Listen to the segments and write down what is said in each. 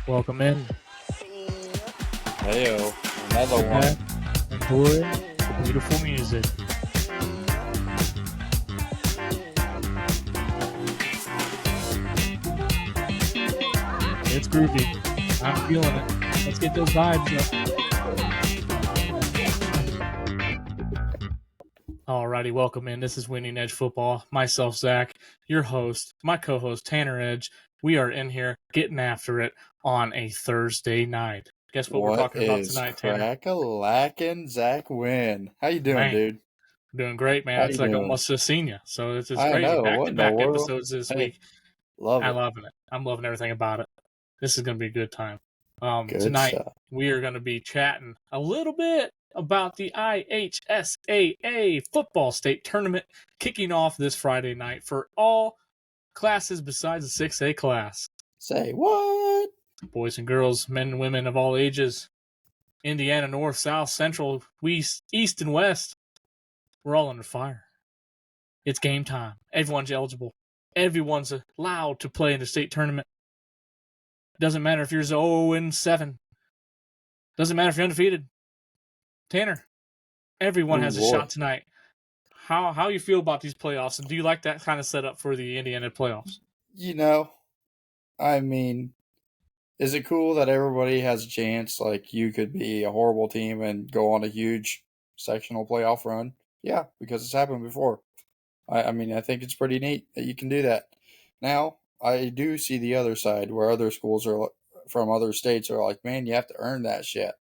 Welcome in. Heyo, another Sit one. back, enjoy the beautiful music. It's groovy. I'm feeling it. Let's get those vibes up. Alrighty, welcome in. This is Winning Edge Football. Myself, Zach, your host, my co-host, Tanner Edge. We are in here getting after it on a Thursday night. Guess what we're What talking about is tonight, Tanner? crack-a-lackin' Zach Wynn? How you doing, Man, dude? doing great, man. How It's you like doing? almost a senior. So it's I crazy. know. What in the Back-to-back world? episodes this Hey, week. love I'm it. loving it. I'm loving everything about it. This is going to be a good time. Good Tonight, stuff. we are going to be chatting a little bit about the IHSAA football state tournament kicking off this Friday night for all classes besides the 6A class. Say what? Boys and girls, men and women of all ages, Indiana, North, South, Central, East, and West. We're all under fire. It's game time. Everyone's eligible. Everyone's allowed to play in the state tournament. Doesn't matter if you're 0-7. Doesn't matter if you're undefeated. Tanner, everyone has a Lord. shot tonight. How you feel about these playoffs, and do you like that kind of setup for the Indiana playoffs? I mean, is it cool that everybody has a chance? Like, you could be a horrible team and go on a huge sectional playoff run? Yeah, because it's happened before. I mean, I think it's pretty neat that you can do that. Now, I do see the other side where other schools are from other states are like, man, you have to earn that shit.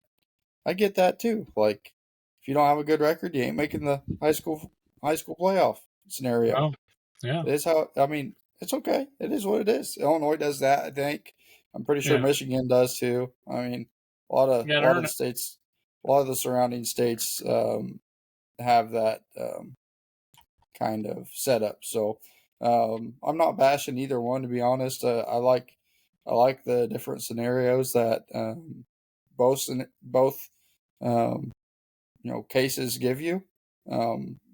I get that too. Like, if you don't have a good record, you ain't making the high school playoff scenario. Oh, yeah, It is how I mean. It's okay. It is what it is. Illinois does that. I think. I'm pretty sure yeah. Michigan does too. I mean, You got to earn the it. states, a lot of the surrounding states have that kind of setup. So I'm not bashing either one, to be honest. I like the different scenarios that both cases give you.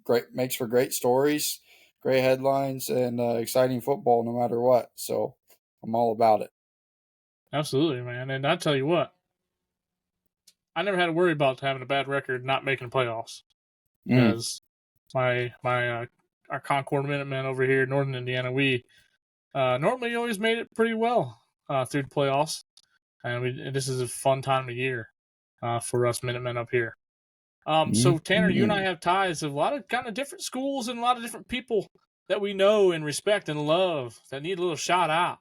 Great makes for great stories, great headlines, and exciting football no matter what. So I'm all about it. Absolutely, man. And I tell you what, I never had to worry about having a bad record, not making playoffs, Mm. because my our Concord Minutemen over here in Northern Indiana, we normally always made it pretty well through the playoffs, and this is a fun time of year for us Minutemen up here. So Tanner, you and I Mm. have ties of a lot of kind of different schools and a lot of different people that we know and respect and love that need a little shout out.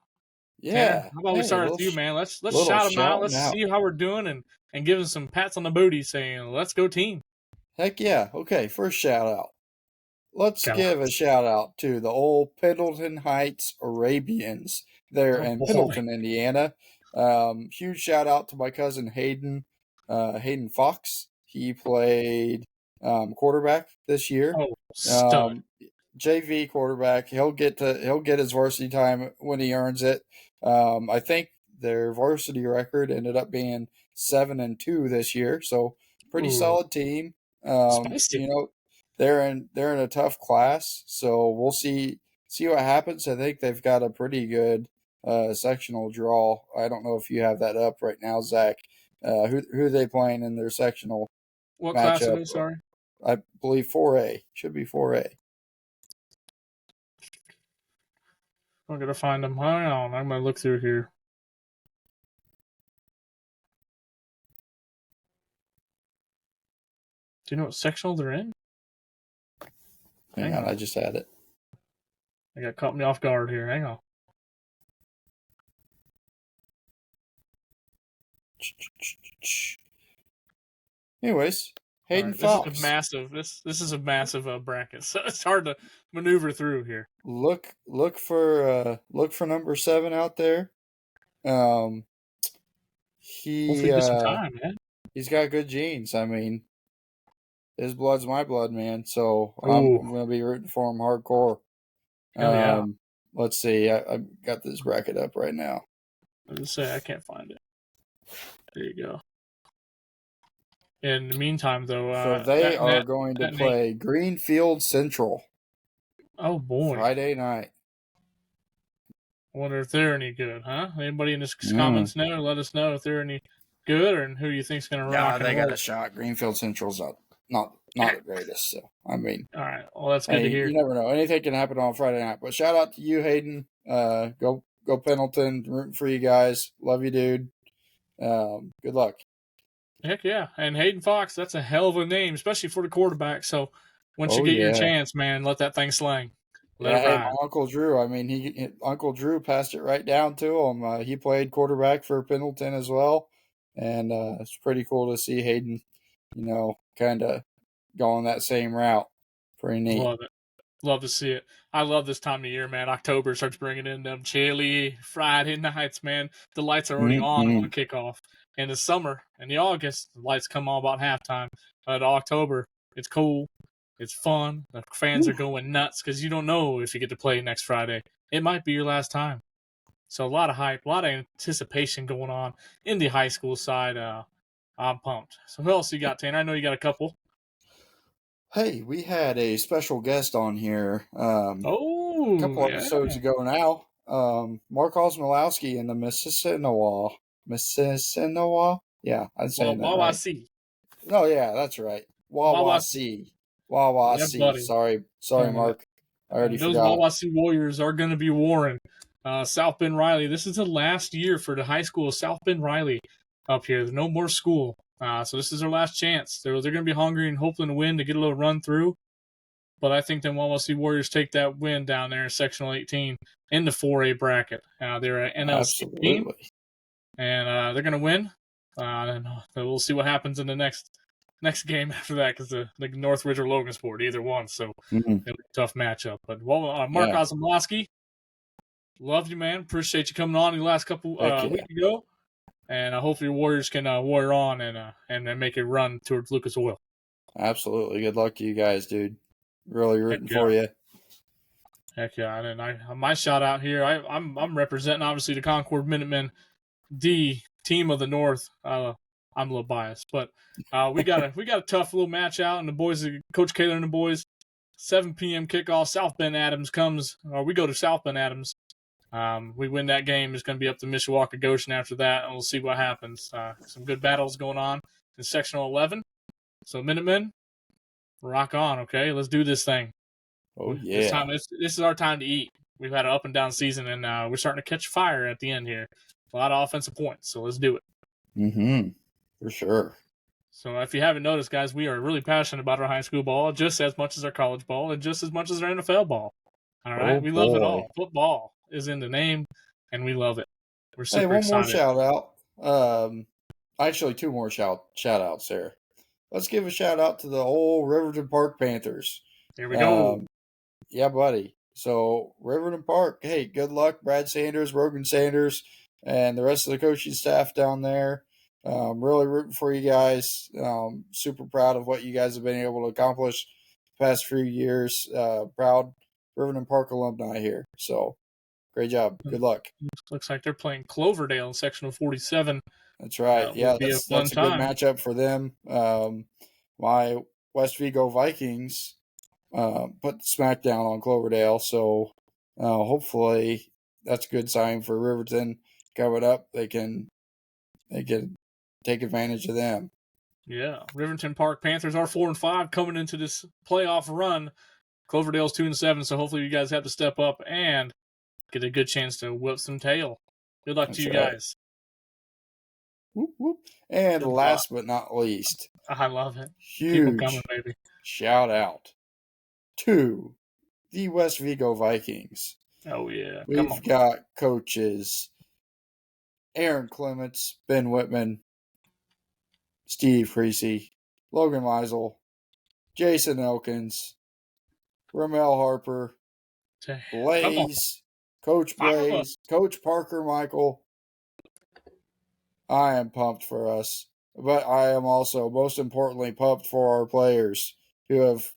Tanner, Yeah. how about we Hey, start with you, man? Let's little shout them out. shouting Let's out. see how we're doing and give them some pats on the booty, saying "Let's go team." Heck yeah. Okay, first shout out. Let's Go. give a shout out to the old Pendleton Heights Arabians there Oh in boy. Pendleton, Indiana. Huge shout out to my cousin Hayden, Hayden Fox. He played quarterback this year. Oh, stud. Um, JV quarterback. He'll get his varsity time when he earns it. I think their varsity record ended up being 7-2 this year, so pretty Ooh, solid team. spicy. They're in a tough class, so we'll see what happens. I think they've got a pretty good sectional draw. I don't know if you have that up right now, Zach. Who are they playing in their sectional What class are matchup? they? Sorry. I believe 4A should be 4A. I'm gonna find them. Hang on, I'm gonna look through here. Do you know what sectional they're in? Hang on, I just had it. They got caught me off guard here. Hang on. Anyways, Hayden Right, this is a Fox. massive. This is a massive bracket, so it's hard to maneuver through here. Look for number 7 out there. Hopefully, He get some time, man. he's got good genes. I mean, his blood's my blood, man. So Ooh, I'm gonna be rooting for him hardcore. hell yeah! Let's see. I got this bracket up right now. Let's say I can't find it. There you go. In the meantime, though, So they are going to that name. play Greenfield Central Oh boy! Friday night. Wonder if they're any good, huh? Anybody in the Mm. comments know? Let us know if they're any good or who you think's going to Yeah, rock and they got roll. a shot. Greenfield Central's not the greatest. So I mean, All right. Well, that's good to hey, hear. you never know. Anything can happen on Friday night. But shout out to you, Hayden. Go Pendleton. Rooting for you guys. Love you, dude. Good luck. Heck yeah. And Hayden Fox, that's a hell of a name, especially for the quarterback. So once you Oh get your yeah. chance, man, let that thing slang. Let Yeah, it hey, my ride. Uncle Drew. I mean, Uncle Drew passed it right down to him. He played quarterback for Pendleton as well, and it's pretty cool to see Hayden, kind of going that same route. Pretty neat. Love it. Love to see it. I love this time of year, man. October starts bringing in them chilly Friday nights, man. The lights are already on Mm-hmm. kickoff. In the summer and the August, the lights come on about halftime. But October, it's cool. It's fun. The fans are going nuts because you don't know if you get to play next Friday. It might be your last time. So a lot of hype, a lot of anticipation going on in the high school side. I'm pumped. So who else you got, Tanner? I know you got a couple. Hey, we had a special guest on here a Oh, couple yeah. episodes ago now. Mark Osmolowski in the Mississinawa. Yeah, I'm saying that right. YYC. Oh yeah, that's right. YYC. Wawasi. Yeah, Wawasi. buddy. Sorry, Mark. I already And those forgot. YYC Warriors are going to be warring. South Bend Riley. This is the last year for the high school of South Bend Riley up here. There's no more school. So this is their last chance. They're going to be hungry and hoping to win to get a little run through. But I think the YYC Warriors take that win down there in Sectional 18 in the 4A bracket. They're an NLC team, Absolutely. and they're going to win. And we'll see what happens in the next game after that because the Northridge or Logansport, either one. So Mhm. it'll be a tough matchup. But Mark Yeah. Osmowski, love you, man. Appreciate you coming on the last couple Heck yeah. week ago, and I hope your Warriors can warrior on and make a run towards Lucas Oil. Absolutely. Good luck to you guys, dude. Really Heck rooting yeah. for you. Heck yeah! And my shout out here. I'm representing obviously the Concord Minutemen, the team of the North. I'm a little biased, but we got a tough little match out, and the boys, Coach Kaler and the boys, 7 p.m. kickoff. South Bend Adams comes, or we go to South Bend Adams. We win that game. It's going to be up to Mishawaka Goshen after that, and we'll see what happens. Some good battles going on in Sectional 11. So Minutemen, rock on, okay? Let's do this thing. Oh This yeah. time, this is our time to eat. We've had an up and down season, and we're starting to catch fire at the end here. A lot of offensive points, so let's do it. Mm-hmm. For sure. So if you haven't noticed, guys, we are really passionate about our high school ball just as much as our college ball and just as much as our NFL ball. All right, Oh we love it all. boy. Football is in the name, and we love it. We're Hey, super one more excited. shout out. Actually, two more shout outs there. Let's give a shout out to the old Riverton Park Panthers. Here we go. Yeah, buddy. So Riverton Park, hey, good luck, Brad Sanders, Rogan Sanders, and the rest of the coaching staff down there. Really rooting for you guys. Super proud of what you guys have been able to accomplish the past few years. Proud Riverton Park alumni here. So great job. Good luck. Looks like they're playing Cloverdale in sectional 47. That's right. That will Yeah, be a fun that's a good time. matchup for them. My West Vigo Vikings put the smackdown on Cloverdale, so hopefully that's a good sign for Riverton coming up. They can take advantage of them. Yeah, Riverton Park Panthers are 4-5 coming into this playoff run. Cloverdale's 2-7, so hopefully you guys have to step up and get a good chance to whip some tail. Good luck to That's you right. guys. Whoop, whoop. And Good luck. last but not least, I love it. Keep them coming, huge baby. shout out to the West Vigo Vikings. Oh yeah, come We've on. got coaches Aaron Clements, Ben Whitman, Steve Creasy, Logan Meisel, Jason Elkins, Ramel Harper, Come on. Blaze, Coach 5 of us. Blaze, Coach Parker Michael. I am pumped for us, but I am also, most importantly, pumped for our players who have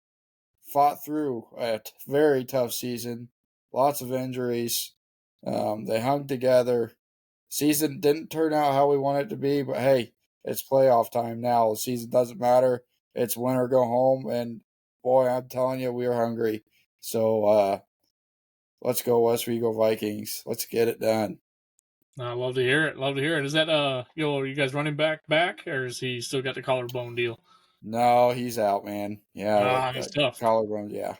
fought through a very tough season, lots of injuries. They hung together. Season didn't turn out how we want it to be, but hey, it's playoff time now. The season doesn't matter. It's win or go home, and boy, I'm telling you, we are hungry. So Let's go West Vigo Vikings. Let's get it done. I love to hear it. Love to hear it. Is that are you guys running back, or is he still got the collarbone deal? No, he's out, man. Yeah, He's tough. collarbone. Yeah,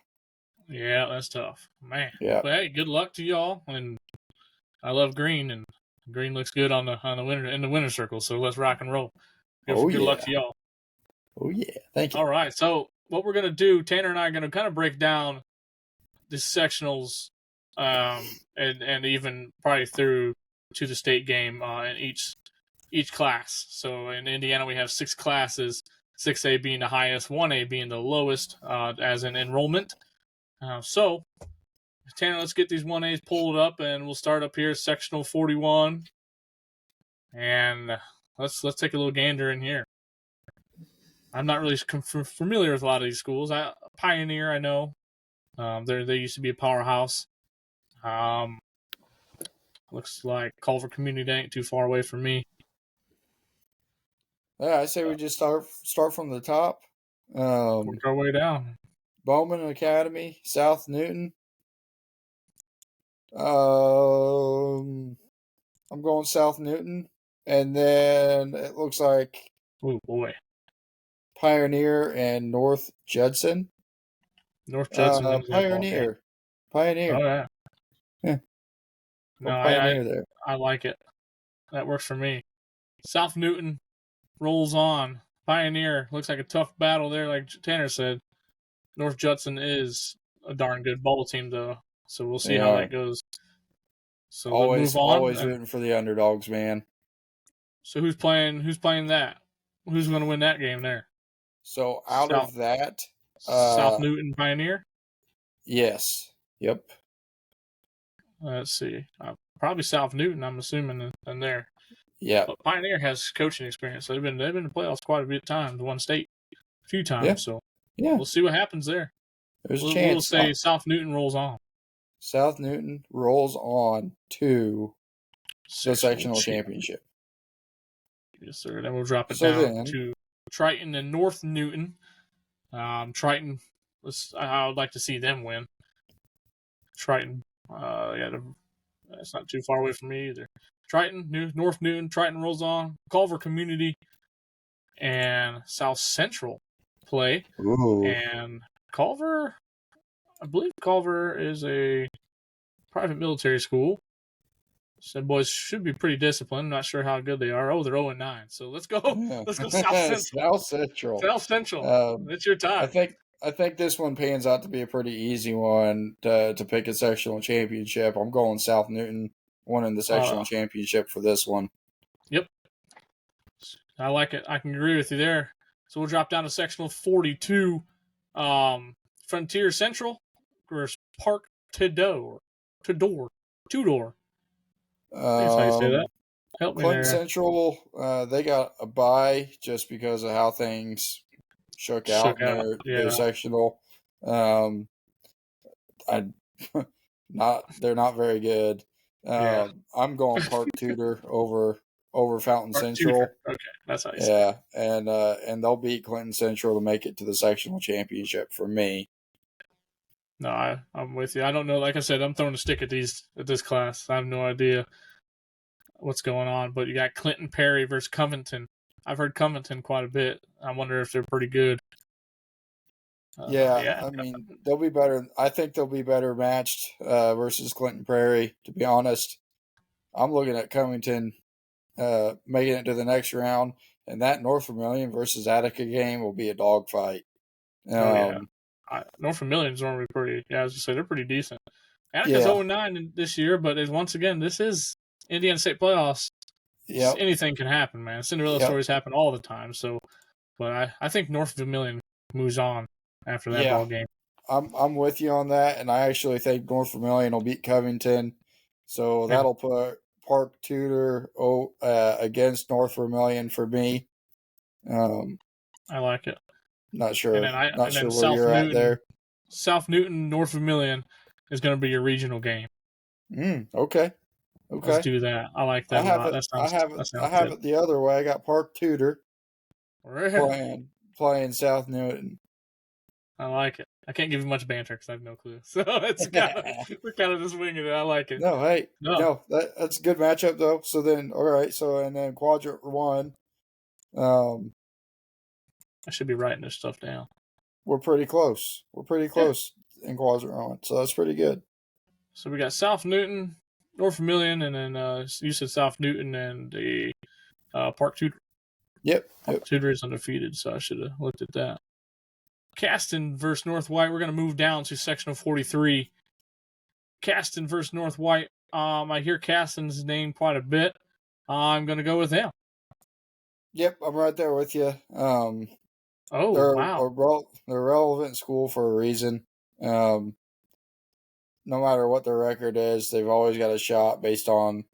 Yeah, that's tough, man. yeah. But hey, good luck to y'all. And I love green, and green looks good on the winter in the winter circle. So let's rock and roll. Oh Good luck yeah. to y'all. Oh yeah. Thank you. All right. So what we're gonna do, Tanner and I are gonna kind of break down the sectionals, and even probably through to the state game in each class. So in Indiana, we have 6 classes, 6A being the highest, 1A being the lowest as an enrollment. So, Tanner, let's get these 1As pulled up, and we'll start up here, sectional 41. And let's take a little gander in here. I'm not really familiar with a lot of these schools. Pioneer, I know. They used to be a powerhouse. Looks like Culver Community ain't too far away from me. Yeah, I say we just start from the top. Work our way down. Bowman Academy, South Newton. I'm going South Newton, and then it looks like Oh boy, Pioneer and North Judson. North Judson's in that ball game. Pioneer. Oh yeah. Yeah. No, Pioneer there. I like it. That works for me. South Newton rolls on. Pioneer looks like a tough battle there, like Tanner said. North Judson is a darn good bubble team, though, so we'll see how that goes. So we'll move on. Always rooting for the underdogs, man. So who's playing that? Who's going to win that game there? So of that, South Newton Pioneer. Yes. Yep. Let's see. Probably South Newton. I'm assuming in there. Yeah. But Pioneer has coaching experience. So they've been in the playoffs quite a few times. Won state a few times. Yeah. So yeah, we'll see what happens there. There's a chance. We'll say South Newton rolls on. South Newton rolls on to the sectional championship. Yes, sir. Then we'll drop it down to Triton and North Newton. Triton, I would like to see them win. Triton, that's not too far away from me either. Triton, North Newton, Triton rolls on. Culver Community and South Central play. Ooh. And Culver, I believe Culver is a private military school. So boys should be pretty disciplined. Not sure how good they are. Oh, they're 0-9. So let's go. Yeah. Let's go South Central. South Central. It's your time. I think this one pans out to be a pretty easy one to pick a sectional championship. I'm going South Newton winning the sectional championship for this one. Yep. I like it. I can agree with you there. So we'll drop down to sectional 42. Frontier Central versus Park Tudor. That's how you say that. Help me Clinton there. Central, they got a bye just because of how things shook out in their sectional. They're not very good. I'm going Park Tudor over Fountain Park Central. Tudor. Okay, that's how you say it. And they'll beat Clinton Central to make it to the sectional championship for me. No, I'm with you. I don't know. Like I said, I'm throwing a stick at this class. I have no idea what's going on. But you got Clinton Perry versus Covington. I've heard Covington quite a bit. I wonder if they're pretty good. I mean, they'll be better. I think they'll be better matched versus Clinton Prairie. To be honest, I'm looking at Covington making it to the next round, and that North Vermilion versus Attica game will be a dogfight. North Vermilion's normally pretty. Yeah, as I say, they're pretty decent. Attica's 0-9 this year, but once again, this is Indiana State playoffs. Yep. Anything can happen, man. Cinderella stories happen all the time. So, but I think North Vermilion moves on after that ball game. I'm with you on that, and I actually think North Vermilion will beat Covington. So that'll put Park Tudor against North Vermilion for me. I like it. Not sure. Not sure where South you're Newton, at there. South Newton, North Vermilion is going to be your regional game. Okay. Let's do that. I like that a lot. I have it the other way. I got Park Tudor playing South Newton. I like it. I can't give you much banter because I have no clue. So it's kind of we're kind of just winging it. I like it. No, hey, No, no, that's a good matchup though. So then, all right, so and then quadrant one, um, I should be writing this stuff down. we're pretty close. We're pretty Yeah. close in quadrant one, so that's pretty good. So we got South Newton, North Vermilion, and then you said South Newton and the Park Tudor. Yep, Park yep, Tudor is undefeated, so I should have looked at that. Caston versus North White. We're going to move down to sectional 43. Caston versus North White. I hear Caston's name quite a bit. I'm going to go with them. yep. I'm right there with you. Oh, wow. They're a relevant school for a reason. No matter what their record is, they've always got a shot based on,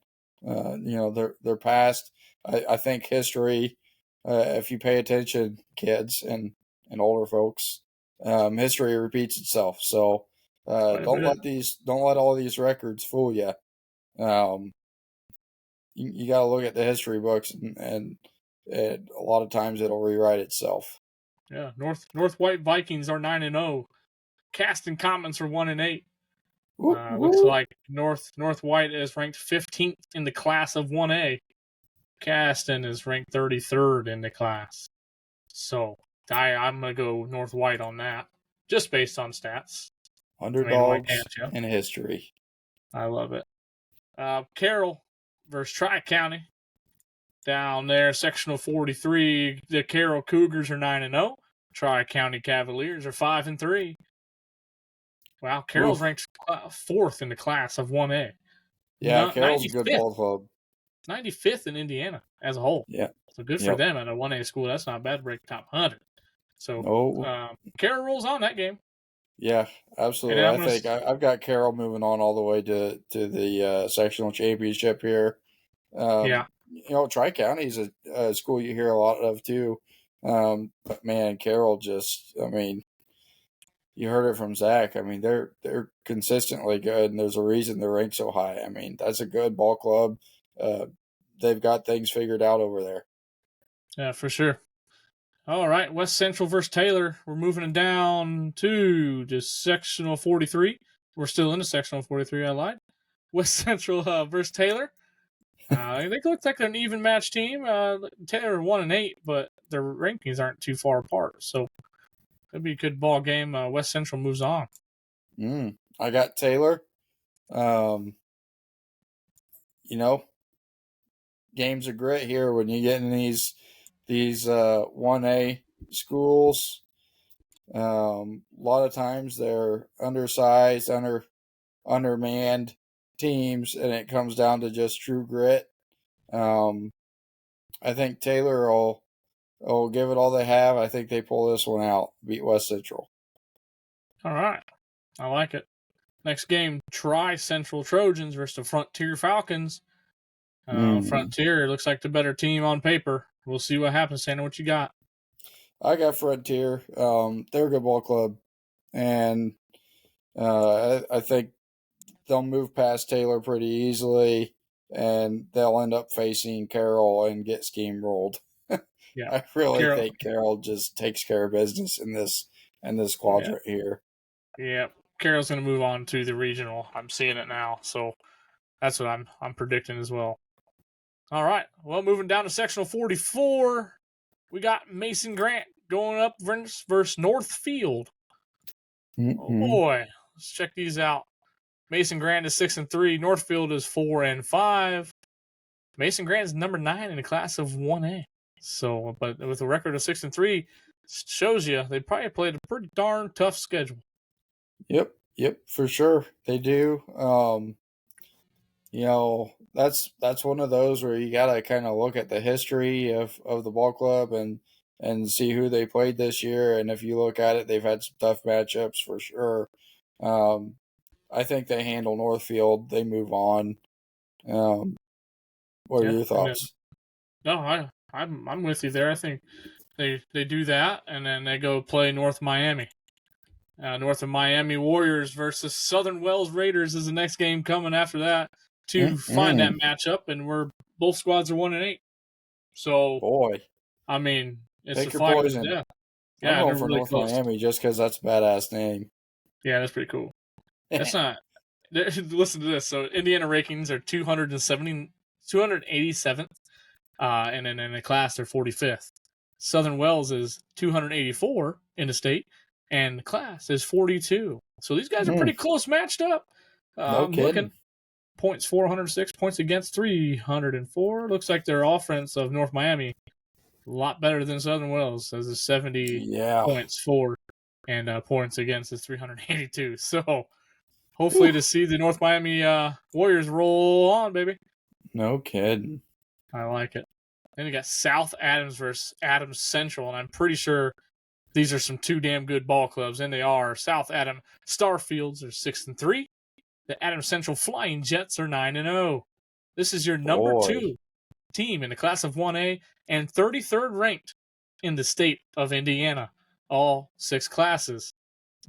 their past. I think history. If you pay attention, kids and older folks, history repeats itself. So don't let all these records fool you. You got to look at the history books, and a lot of times it'll rewrite itself. Yeah, North White Vikings are 9-0. Caston Commons are 1-8. Looks like North White is ranked 15th in the class of 1A. Caston is ranked 33rd in the class. So I'm gonna go North White on that, just based on stats. Underdogs in history. I love it. Carroll versus Tri-County. Down there, sectional 43, the Carroll Cougars are 9-0. Tri-County Cavaliers are 5-3. Wow, Carroll's ranked 4th in the class of 1A. Yeah, Carroll's a good ball club. 95th in Indiana as a whole. Yeah. So good for them at a 1A school. That's not bad to break top 100. So Carroll rolls on that game. Yeah, absolutely. I think I've got Carroll moving on all the way to the sectional championship here. Tri-County is a school you hear a lot of too. But man, Carroll you heard it from Zach. I mean, they're consistently good, and there's a reason they're ranked so high. I mean, that's a good ball club. They've got things figured out over there. Yeah, for sure. All right, West Central versus Taylor. We're moving down to just sectional 43. We're still in the sectional 43. I lied. West Central versus Taylor. They look like they're an even match team. Taylor 1-8, but their rankings aren't too far apart. So it'll be a good ball game. West Central moves on. I got Taylor. Games are great here when you get in these 1A schools. A lot of times they're undersized, undermanned teams, and it comes down to just true grit. I think Taylor will give it all they have. I think they pull this one out, beat West Central. All right. I like it. Next game, Tri-Central Trojans versus the Frontier Falcons. Frontier looks like the better team on paper. We'll see what happens. Santa, what you got? I got Frontier. They're a good ball club, and I think they'll move past Taylor pretty easily, and they'll end up facing Carroll and get steamrolled. Yeah, I really think Carroll just takes care of business in this quadrant here. Yeah, Carroll's going to move on to the regional. I'm seeing it now, so that's what I'm predicting as well. All right, well, moving down to sectional 44, we got Mason Grant going up versus Northfield. Mm-hmm. Oh boy, let's check these out. Mason Grant is 6-3. Northfield is 4-5. Mason Grant is number 9 in the class of 1A. So, but with a record of 6-3, shows you they probably played a pretty darn tough schedule. Yep, for sure they do. That's one of those where you got to kind of look at the history of the ball club and see who they played this year. And if you look at it, they've had some tough matchups for sure. I think they handle Northfield. They move on. What are your thoughts? No, I'm with you there. I think they do that, and then they go play North Miami. North of Miami Warriors versus Southern Wells Raiders is the next game coming after that to find that matchup, and both squads are 1-8. So, boy, I mean, it's pick a fight poison. to death. I'm Yeah, going they're for really North close. Miami just because that's a badass name. Yeah, that's pretty cool. That's not. Listen to this. So Indiana rankings are 287th, and then in the class they're 45th. Southern Wells is 284 in the state, and the class is 42. So these guys are pretty close matched up. No I'm kidding. looking. Points 406, points against 304. Looks like their offense of North Miami a lot better than Southern Wells, as is 70 points for, and points against is 382. So hopefully to see the North Miami Warriors roll on, baby. No kidding. I like it. Then you got South Adams versus Adams Central, and I'm pretty sure these are some two damn good ball clubs, and they are. South Adams Starfields are 6-3. The Adams Central Flying Jets are 9-0. This is your number 2 team in the class of 1A and 33rd ranked in the state of Indiana. All 6 classes.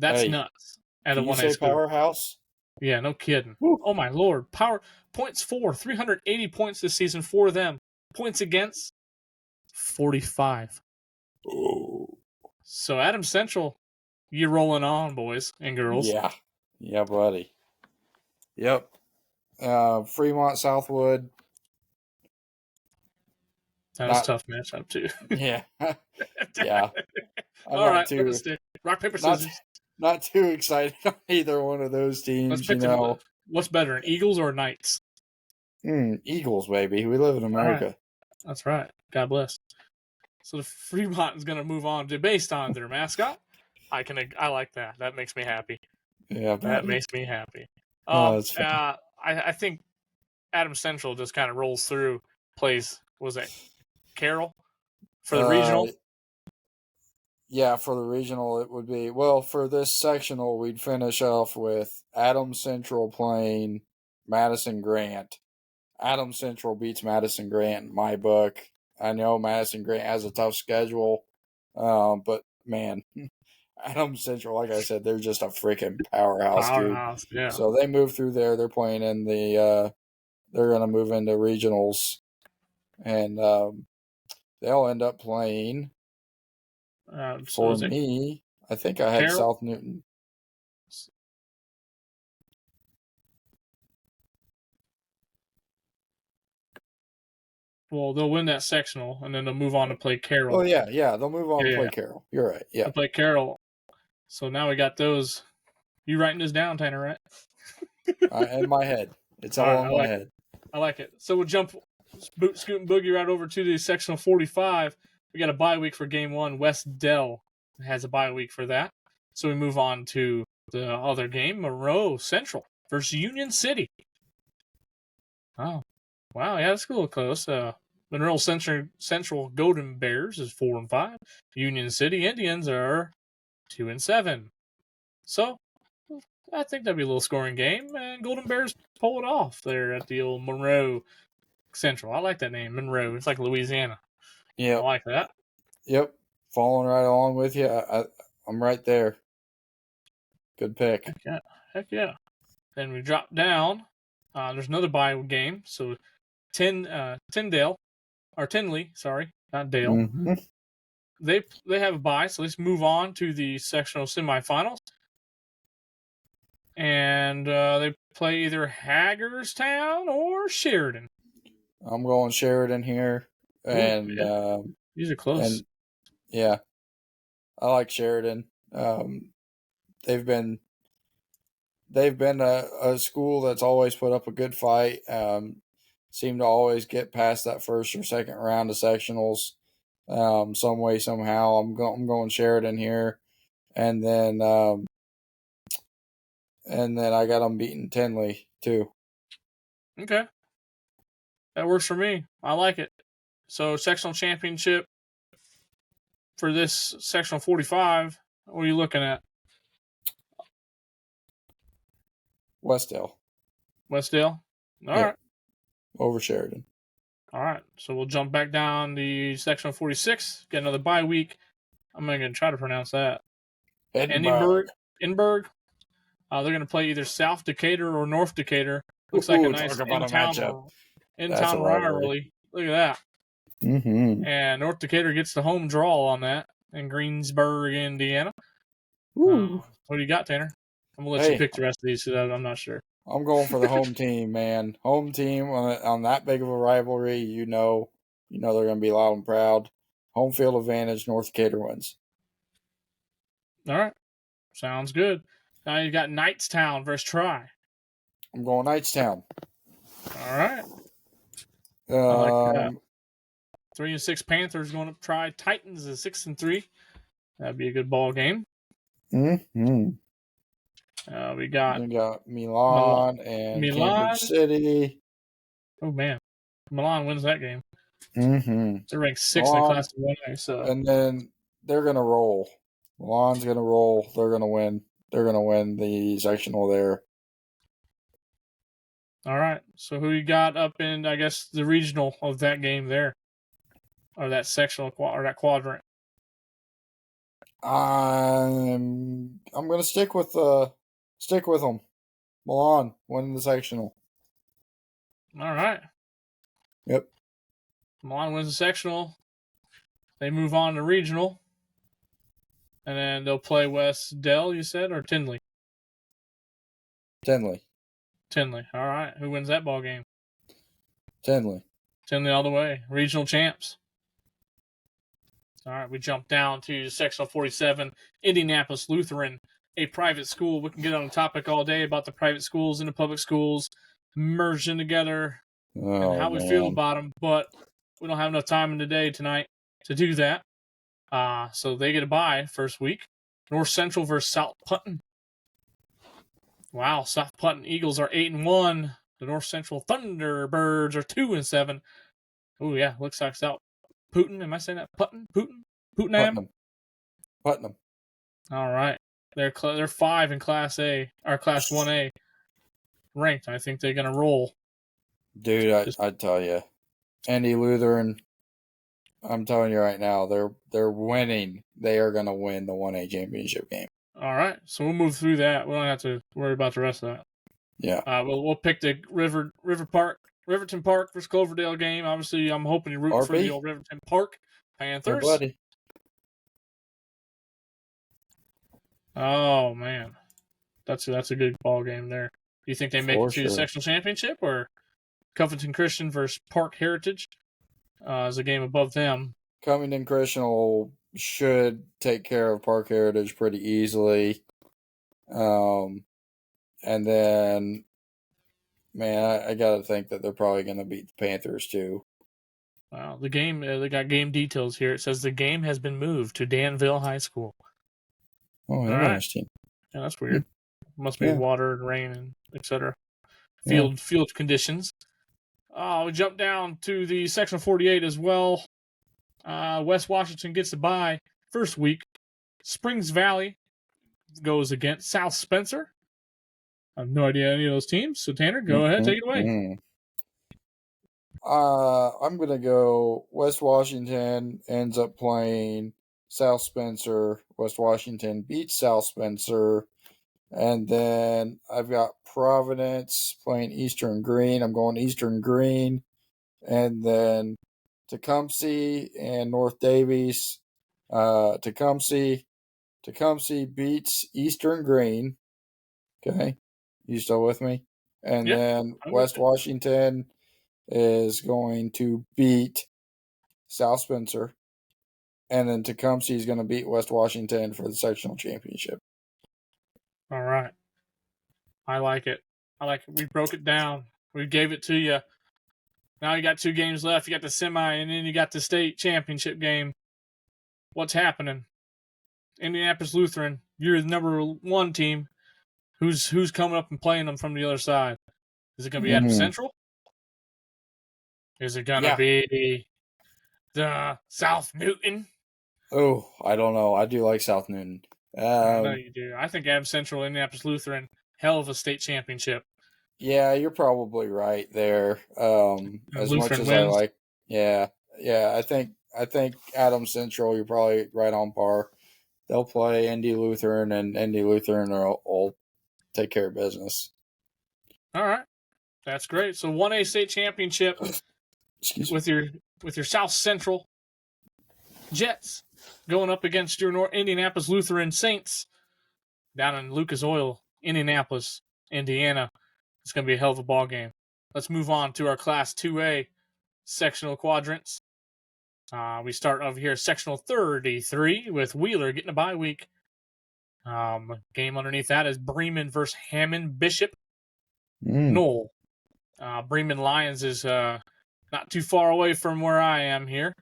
That's nuts. At a 1A you say school. powerhouse? Yeah, no kidding. Woo. Oh my lord. Power points for 380 points this season for them. Points against 45. Oh. So Adams Central, you're rolling on, boys and girls. Yeah. Yeah, buddy. Yep. Fremont Southwood. That was a tough matchup too. Yeah. Yeah. All right, rock, paper, scissors. Not too excited on either one of those teams. Let's pick what's better, an Eagles or Knights? Eagles, baby. We live in America. Right. That's right. God bless. So the Fremont is going to move on to based on their mascot. I like that. That makes me happy. Yeah, that makes me happy. I think Adams Central just kind of rolls through. Plays Carroll for the regional? Yeah, for the regional it would be. Well, for this sectional, we'd finish off with Adams Central playing Madison Grant. Adams Central beats Madison Grant in my book. I know Madison Grant has a tough schedule, but man, Adams Central, like I said, they're just a freaking powerhouse, dude. Yeah. So they move through there. They're playing in the. They're going to move into regionals, and they'll end up playing. For me, I think I had Carroll? South Newton. Well, they'll win that sectional, and then they'll move on to play Carroll. Oh, yeah. They'll move on to play Carroll. You're right, yeah. They'll play Carroll. So now we got those. You writing this down, Tanner, right? In my head. It's all in my head. I like it. So we'll jump, scoot and boogie right over to the sectional 45. We got a bye week for game 1. West Dell has a bye week for that. So we move on to the other game, Monroe Central versus Union City. Oh, wow, yeah, that's a little close. Monroe Central Golden Bears is 4-5. Union City Indians are 2-7. So I think that'd be a little scoring game, and Golden Bears pull it off there at the old Monroe Central. I like that name, Monroe. It's like Louisiana. Yeah, I like that. Yep, following right along with you. I'm right there. Good pick. Heck yeah. Then we drop down. There's another bye game. So Tinley, sorry, not Dale. Mm-hmm. They have a bye, so let's move on to the sectional semifinals. And they play either Hagerstown or Sheridan. I'm going Sheridan here. And these are close. And yeah, I like Sheridan. They've been a school that's always put up a good fight. Seem to always get past that first or second round of sectionals, some way somehow. I'm going Sheridan here, and then I got them beating Tinley too. Okay, that works for me. I like it. So sectional championship for this sectional 45. What are you looking at? Westdale. All right. Over Sheridan. All right. So we'll jump back down the section 46. Get another bye week. I'm not going to try to pronounce that. Edinburgh. They're going to play either South Decatur or North Decatur. Looks like a nice in-town rivalry. Look at that. Mm-hmm. And North Decatur gets the home draw on that. in Greensburg, Indiana. Woo. What do you got, Tanner? I'm going to let you pick the rest of these because I'm not sure. I'm going for the home team, man. Home team on that big of a rivalry, you know they're going to be loud and proud. Home field advantage, North Decatur wins. All right. Sounds good. Now you got Knightstown versus Tri. I'm going Knightstown. All right. I like that. 3-6 Panthers going up Tri. Titans is 6-3. That'd be a good ball game. Mm-hmm. We got Milan and Cambridge City. Oh man, Milan wins that game. Mm-hmm. They're ranked 6th in Class 1A. So and then they're gonna roll. Milan's gonna roll. They're gonna win. They're gonna win the sectional there. All right. So who you got up in? I guess the regional of that game there, or that sectional or that quadrant. I'm gonna stick with them. Milan winning the sectional. All right. Yep. Milan wins the sectional. They move on to regional, and then they'll play West Dell. You said or Tinley? Tinley. All right. Who wins that ball game? Tinley all the way. Regional champs. All right, we jump down to sectional 47, Indianapolis Lutheran, a private school. We can get on the topic all day about the private schools and the public schools merging together and how we feel about them, but we don't have enough time in the day tonight to do that. So they get a bye first week. North Central versus South Putnam. Wow, South Putnam Eagles are 8-1. The North Central Thunderbirds are 2-7. Oh yeah, looks like South Putin. Am I saying that? Putnam. All right, they're 5 in Class A or Class 1A ranked. I think they're gonna roll. Dude, I tell you, Andy Lutheran. I'm telling you right now, they're winning. They are gonna win the 1A championship game. All right, so we'll move through that. We don't have to worry about the rest of that. Yeah. We'll pick the Riverton Park versus Cloverdale game. Obviously, I'm hoping you're rooting for the old Riverton Park Panthers. Hey, buddy. Oh man, that's a good ball game there. Do you think they make it to the sectional championship, or Covington Christian versus Park Heritage is a game above them? Covington Christian should take care of Park Heritage pretty easily. And then, man, I got to think that they're probably going to beat the Panthers too. Wow, the game, they got game details here. It says the game has been moved to Danville High School. Oh, interesting. Yeah, that's weird. Must be water and rain and etc. Field conditions. We jump down to the section 48 as well. West Washington gets a bye first week. Springs Valley goes against South Spencer. I have no idea any of those teams. So Tanner, go ahead, take it away. I'm gonna go. West Washington ends up playing South Spencer. West Washington beats South Spencer. And then I've got Providence playing Eastern Green. I'm going Eastern Green. And then Tecumseh and North Davies. Tecumseh beats Eastern Green. Okay. You still with me? And then West Washington is going to beat South Spencer. And then Tecumseh is going to beat West Washington for the sectional championship. All right. I like it. We broke it down. We gave it to you. Now you got 2 games left. You got the semi, and then you got the state championship game. What's happening? Indianapolis Lutheran, you're the number 1 team. Who's coming up and playing them from the other side? Is it going to be Adams Central? Is it going to be the South Newton? Oh, I don't know. I do like South Newton. I know you do. I think Adams Central, Indianapolis Lutheran, hell of a state championship. Yeah, you're probably right there. As Lutheran much as wins. I like, I think Adams Central, you're probably right on par. They'll play Indy Lutheran, and Indy Lutheran will take care of business. All right, that's great. So 1A state championship with your South Central Jets going up against your Indianapolis Lutheran Saints down in Lucas Oil, Indianapolis, Indiana. It's going to be a hell of a ball game. Let's move on to our Class 2A sectional quadrants. We start over here, sectional 33, with Wheeler getting a bye week. Game underneath that is Bremen versus Hammond Bishop. Knoll. Bremen Lions is not too far away from where I am here.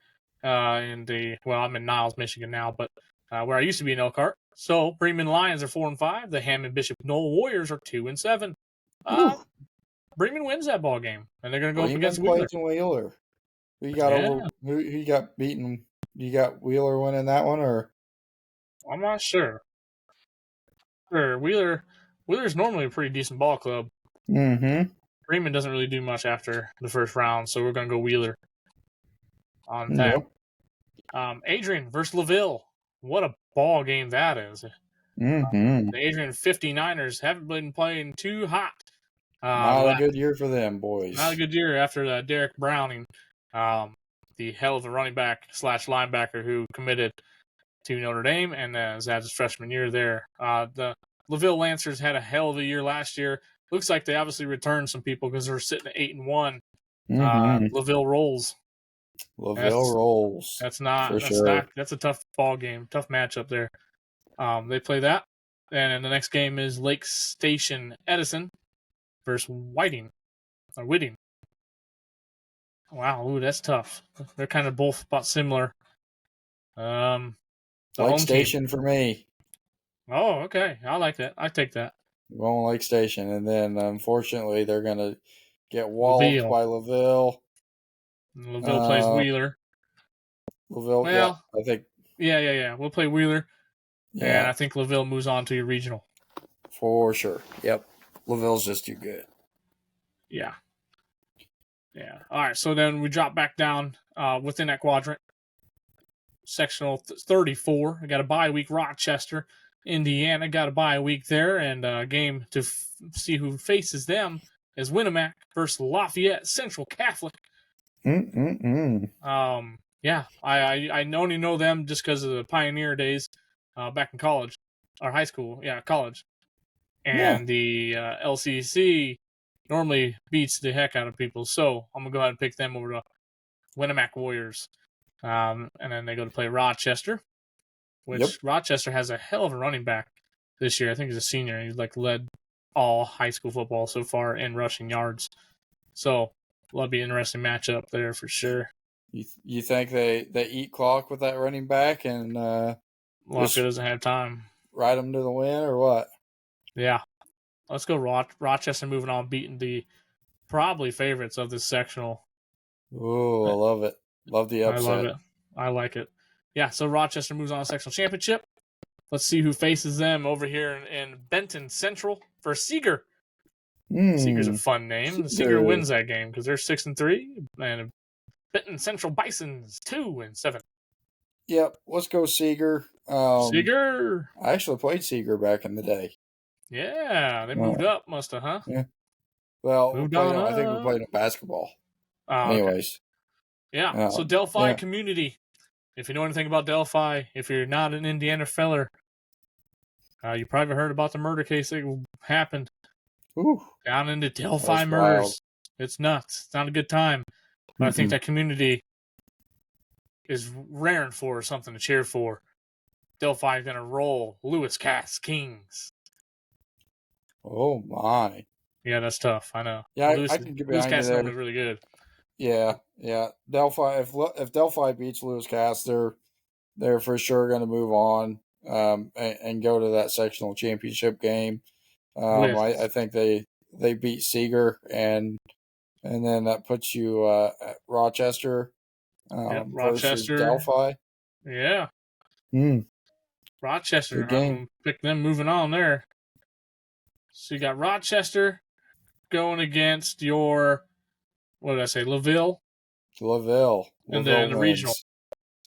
I'm in Niles, Michigan now, but where I used to be in Elkhart. So Bremen Lions are 4-5. The Hammond Bishop Knoll Warriors are 2-7. Bremen wins that ball game, and they're going to go up against Wheeler. Wheeler. Who you got over? Who you got beaten? You got Wheeler winning that one, or? I'm not sure. Sure, Wheeler's normally a pretty decent ball club. Mm-hmm. Bremen doesn't really do much after the first round, so we're going to go Wheeler on that. Yep. Adrian versus LaVille. What a ball game that is. Mm-hmm. The Adrian 59ers haven't been playing too hot. Not a good year for them, boys. Not a good year after Derek Browning, the hell of a running back / linebacker who committed to Notre Dame and has had his freshman year there. The LaVille Lancers had a hell of a year last year. Looks like they obviously returned some people because they're sitting at 8-1. LaVille rolls. Rolls. That's a tough ball game, tough matchup there. They play that, and the next game is Lake Station Edison versus Whiting. Wow, ooh, that's tough. They're kind of both about similar. Lake Station for me. Oh, okay. I like that. I take that. Going Lake Station, and then unfortunately they're going to get walloped by LaVille. LaVille plays Wheeler. LaVille, I think. Yeah. We'll play Wheeler. Yeah. And I think LaVille moves on to your regional. For sure. Yep. LaVille's just too good. Yeah. All right. So then we drop back down within that quadrant. Sectional 34. I got a bye week. Rochester, Indiana got a bye week there, and a game to see who faces them is Winnemac versus Lafayette Central Catholic. Yeah, I only know them just because of the Pioneer days back in college or high school. Yeah, college. And the LCC normally beats the heck out of people, so I'm gonna go ahead and pick them over to Winnemac Warriors. And then they go to play Rochester, which Rochester has a hell of a running back this year. I think he's a senior. He's led all high school football so far in rushing yards. So that'll be an interesting matchup there for sure. You think they eat clock with that running back and Lafayette doesn't have time. Ride them to the win or what? Yeah. Let's go Rochester moving on, beating the probably favorites of this sectional. Oh, I love it. Love the upset. I love it. I like it. Yeah, so Rochester moves on to sectional championship. Let's see who faces them over here in Benton Central for Seeger. Seeger's a fun name. Seeger wins that game because they're 6-3, and Benton Central Bisons 2-7. Yep, let's go Seeger. Seeger. I actually played Seeger back in the day. Yeah, they moved up, must have, huh? Yeah. Well, I think we played basketball. Oh, anyways. Okay. Yeah. So Delphi community. If you know anything about Delphi, if you're not an Indiana feller, you probably heard about the murder case that happened down in the Delphi murders. Wild. It's nuts. It's not a good time. But I think that community is raring for something to cheer for. Delphi going to roll Lewis Cass Kings. Oh, my. Yeah, that's tough. I know. Yeah, I can get behind you there. Lewis Cass is really good. Yeah. Delphi. If Delphi beats Lewis Cass, they're for sure going to move on and go to that sectional championship game. I think they beat Seeger and then that puts you at Rochester. Rochester versus Delphi. Yeah. Rochester. Good game. I'm pick them moving on there. So you got Rochester going against your, what did I say, LaVille? LaVille. And then the regional.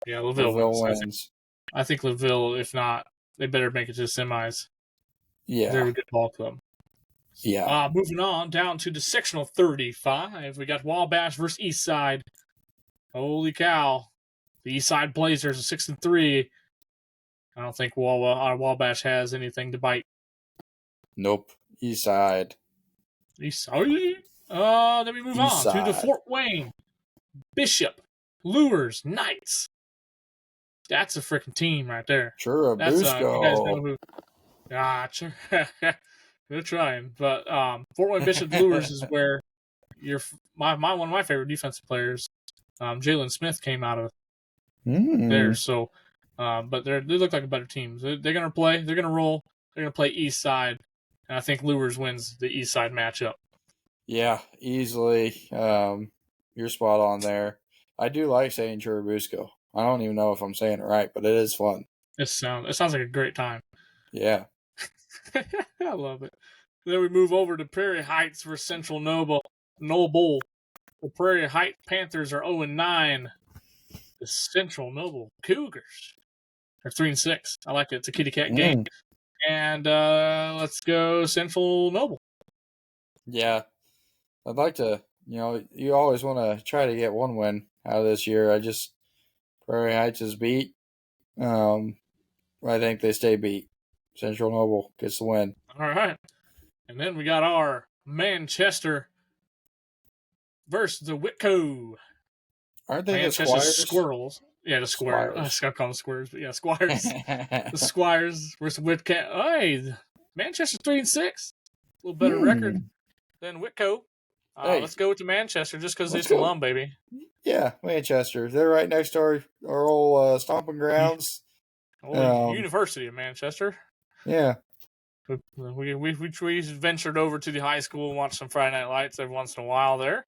Yeah, LaVille wins. I think LaVille, if not, they better make it to the semis. Yeah. They're a good ball club. Yeah. Moving on down to the sectional 35. We got Wabash versus Eastside. Holy cow. The Eastside Blazers are 6-3. I don't think our Wabash has anything to bite. Nope. East side. Eastside. Then we move East on to the side. Fort Wayne Bishop Lures Knights. That's a freaking team right there. That's you guys know Churubusco. who? Sure. They're trying, but Fort Wayne Bishop Lures is where one of my favorite defensive players, Jalen Smith, came out of there. So, but they look like a better team. They're gonna play. They're gonna roll. They're gonna play East Side, and I think Lures wins the East Side matchup. Yeah, easily. You're spot on there. I do like saying Churubusco. I don't even know if I'm saying it right, but it is fun. It sounds like a great time. Yeah. I love it. Then we move over to Prairie Heights for Central Noble. The Prairie Heights Panthers are 0-9. The Central Noble Cougars are 3-6. I like it. It's a kitty cat game. And let's go Central Noble. Yeah. I'd like to, you always want to try to get one win out of this year. Prairie Heights is beat. I think they stay beat. Central Noble gets the win. All right. And then we got our Manchester versus the Whitco. Aren't they Manchester the Squires? Squirrels. Yeah, the Squires. I was going to call them Squires, but yeah, Squires. The Squires versus Whitco. Hey, Manchester's 3-6. A little better record than Whitco. Let's go with the Manchester just because it's alum, baby. Yeah, Manchester. They're right next to our old stomping grounds. University of Manchester. Yeah. We ventured over to the high school and watched some Friday Night Lights every once in a while there.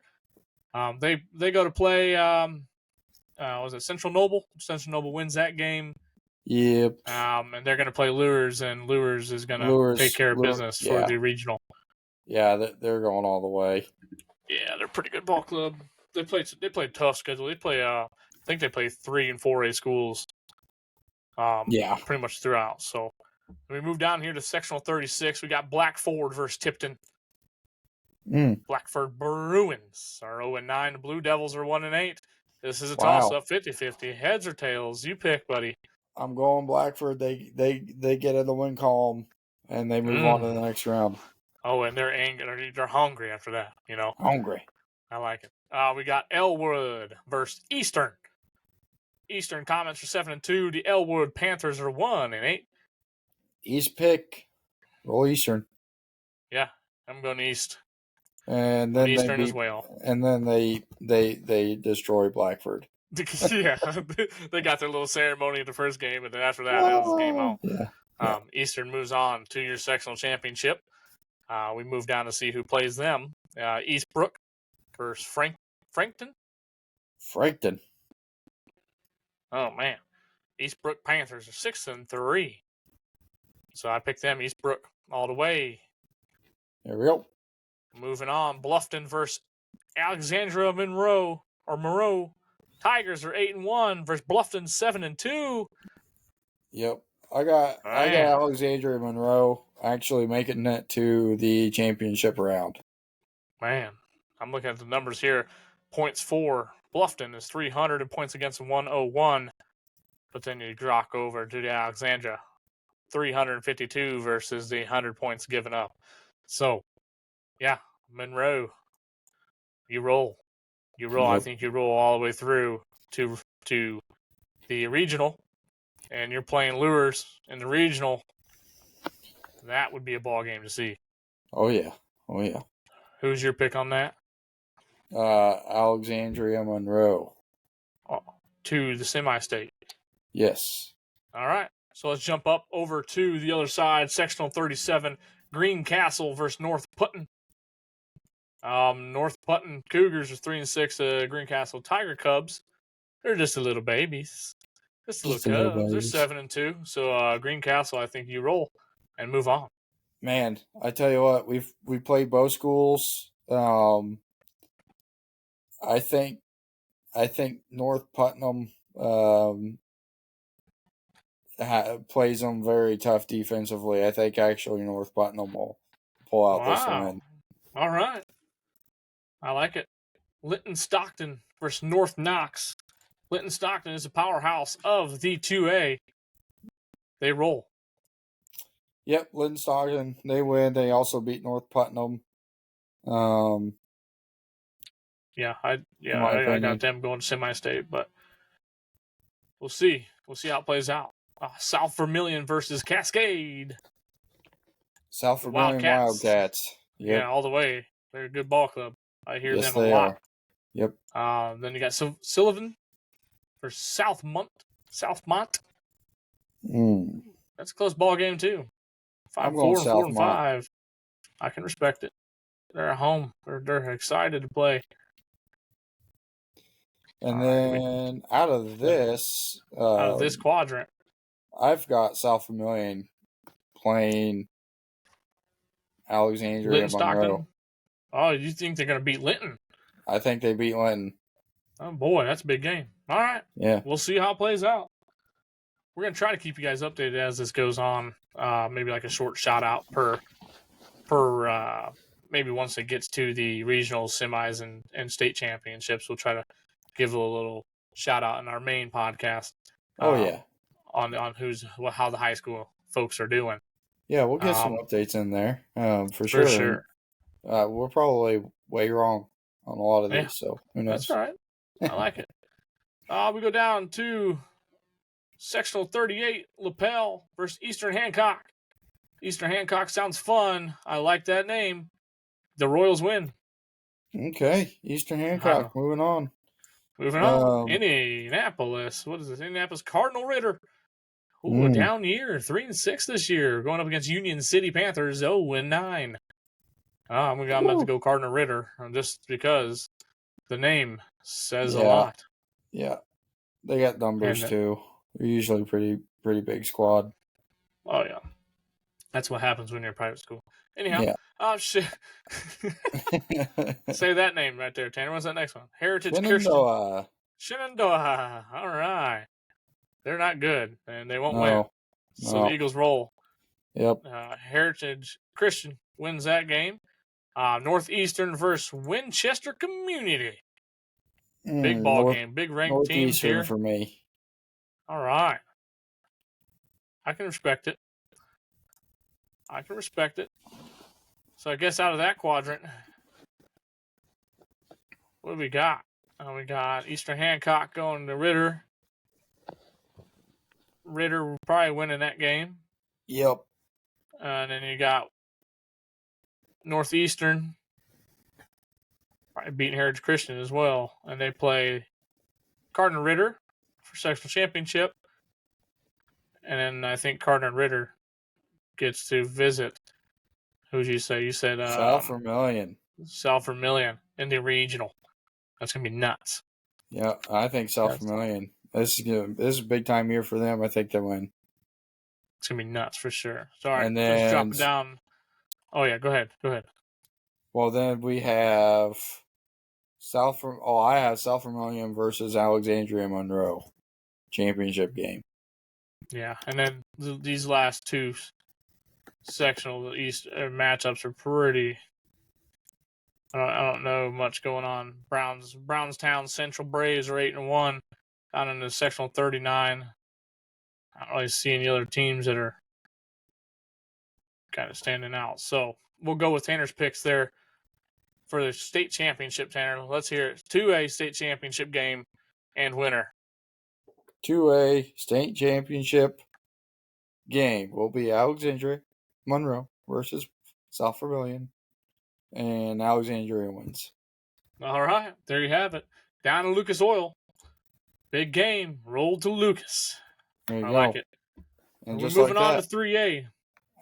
They go to play, was it Central Noble? Central Noble wins that game. Yep. And they're going to play Lures, and Lures is going to take care of business for the regional. Yeah, they're going all the way. Yeah, they're a pretty good ball club. They play a tough schedule. They play I think they play 3 and 4A schools. Pretty much throughout. So we move down here to sectional 36. We got Blackford versus Tipton. Blackford Bruins are 0-9. The Blue Devils are 1-8. This is a toss-up, 50-50. Heads or tails? You pick, buddy. I'm going Blackford. They get in the win column and they move on to the next round. Oh, and they're angry. They're hungry after that. Hungry. I like it. We got Elwood versus Eastern. Eastern Comets are 7-2. The Elwood Panthers are 1-8. East pick. Roll Eastern. Yeah, I'm going East. And then Eastern as well. And then they destroy Blackford. Yeah, they got their little ceremony at the first game, and then after that, it was game on. Yeah. Eastern moves on to your sectional championship. We move down to see who plays them. Eastbrook versus Frankton. Oh man, Eastbrook Panthers are 6-3. So I picked them. Eastbrook all the way. There we go. Moving on, Bluffton versus Alexandria Monroe. Tigers are 8-1 versus Bluffton 7-2. Yep, I got Alexandria Monroe actually making it to the championship round. Man, I'm looking at the numbers here. Points for Bluffton is 300 and points against 101. But then you drop over to the Alexandria, 352 versus the 100 points given up. So, yeah, Monroe, you roll. Yep. I think you roll all the way through to the regional, and you're playing Lures in the regional. That would be a ball game to see. Oh yeah. Who's your pick on that? Alexandria Monroe. To the semi-state. Yes. All right. So let's jump up over to the other side. Sectional 37, Greencastle versus North Putnam. North Putnam Cougars are 3-6. Greencastle Tiger Cubs, they're just a little babies. Just little Cubs. They're 7-2. So Greencastle, I think you roll and move on. Man, I tell you what, we played both schools. I think North Putnam plays them very tough defensively. I think actually North Putnam will pull out this win. All right. I like it. Linton Stockton versus North Knox. Linton Stockton is a powerhouse of the 2A. They roll. Yep, Linton Stockton, they win. They also beat North Putnam. Yeah, my I got opinion. them going to semi-state, but we'll see. We'll see how it plays out. South Vermilion versus Cascade. South The Vermilion Wildcats. Yep. Yeah, all the way. They're a good ball club. I hear Yes, them a they lot. are. Yep. Then you got Sullivan versus Southmont. That's a close ball game too. I'm going 5-4 and Southmont. 4-5. I can respect it. They're at home. They're excited to play. And All right, then out of this quadrant, I've got South Vermilion playing Alexandria Linton Monroe. Stockton. Oh, you think they're going to beat Linton? I think they beat Linton. Oh, boy, that's a big game. All right. Yeah. We'll see how it plays out. We're going to try to keep you guys updated as this goes on. Maybe like a short shout out per maybe once it gets to the regional semis and state championships, we'll try to give a little shout out in our main podcast. Oh, yeah. On how the high school folks are doing. Yeah, we'll get some updates in there for sure. For sure. We're probably way wrong on a lot of these, so who knows? That's all right. I like it. We go down to sectional 38, Lapel versus Eastern Hancock. Eastern Hancock sounds fun. I like that name. The Royals win. Okay, Eastern Hancock. Moving on. Indianapolis. What is this? Indianapolis Cardinal Ritter. Ooh, a down year. 3-6 this year. Going up against Union City Panthers. 0-9. I'm going to have to go Cardinal Ritter just because the name says a lot. Yeah. They got numbers too. They're usually pretty big squad. Oh, yeah. That's what happens when you're a private school. Anyhow, oh, shit. Say that name right there, Tanner. What's that next one? Heritage Christian. Shenandoah. All right. They're not good, and they won't win. So the Eagles roll. Yep. Heritage Christian wins that game. Northeastern versus Winchester Community. Big ball game. Big ranked teams here. For me. All right. I can respect it. So I guess out of that quadrant, what do we got? We got Eastern Hancock going to Ritter. Ritter will probably winning that game. Yep. And then you got Northeastern probably beating Heritage Christian as well. And they play Cardinal Ritter for sectional championship. And then I think Cardinal Ritter gets to visit. Who'd you say? You said South Vermilion. South Vermilion in the regional. That's gonna be nuts. Yeah, I think South Vermilion. This is a big time year for them. I think they win. It's gonna be nuts for sure. Sorry, and then let's drop it down. Oh yeah, go ahead. Well, then we have I have South Vermilion versus Alexandria Monroe championship game. Yeah, and then these last two sectional East matchups are pretty. I don't know much going on. Brownstown Central Braves are 8-1 down in the sectional 39. I don't really see any other teams that are kind of standing out. So we'll go with Tanner's picks there for the state championship. Tanner, let's hear it. 2A state championship game and winner. 2A state championship game will be Alexandria Monroe versus South Vermilion, and Alexandria wins. All right, there you have it. Down in Lucas Oil, big game rolled to Lucas. There you I go. like it. And we're just moving like on that, to 3A.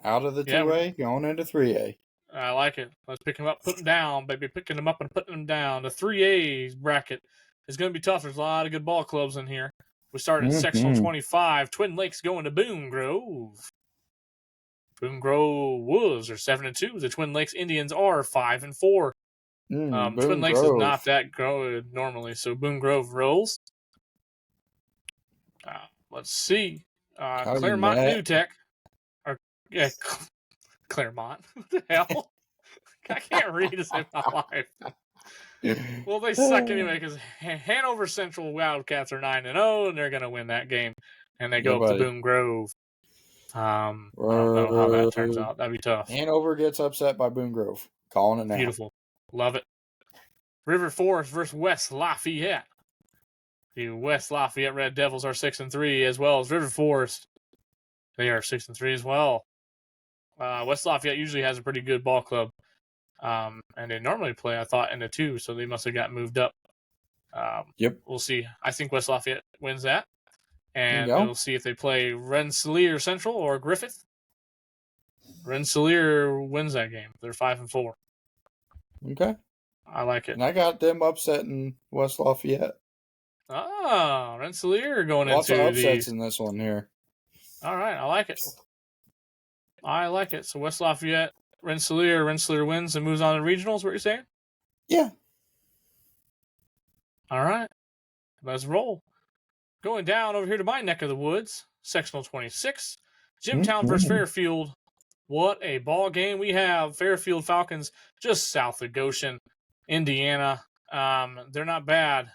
Out of the 2A, going into 3A. I like it. Let's pick them up, put them down, baby. Picking them up and putting them down. The 3A bracket is going to be tough. There's a lot of good ball clubs in here. We start at sectional 25. Twin Lakes going to Boone Grove. Boone Grove Wolves are 7-2. The Twin Lakes Indians are 5-4. Twin Lakes is not that good normally, so Boone Grove rolls. Let's see. Claremont New Tech. Claremont. What the hell? I can't read to save my life. Well, they suck anyway because Hanover Central Wildcats are 9-0, and they're going to win that game. And they Yeah, go up to buddy. Boone Grove. I don't know how that turns out. That'd be tough. Hanover gets upset by Boone Grove. Calling it now. Beautiful. Love it. River Forest versus West Lafayette. The West Lafayette Red Devils are 6-3, as well as River Forest. They are 6-3 as well. West Lafayette usually has a pretty good ball club. And they normally play, I thought, in the 2, so they must have got moved up. Yep. We'll see. I think West Lafayette wins that. And There you go. we'll see if they play Rensselaer Central or Griffith. Rensselaer wins that game. They're 5-4. Okay. I like it. And I got them upsetting West Lafayette. Ah, Rensselaer going Lots into of upsets the... in this one here. All right, I like it. I like it. So West Lafayette, Rensselaer wins and moves on to regionals, what you're saying? Yeah. All right, let's roll. Going down over here to my neck of the woods, sectional 26, Jimtown versus Fairfield. What a ball game we have. Fairfield Falcons just south of Goshen, Indiana. They're not bad.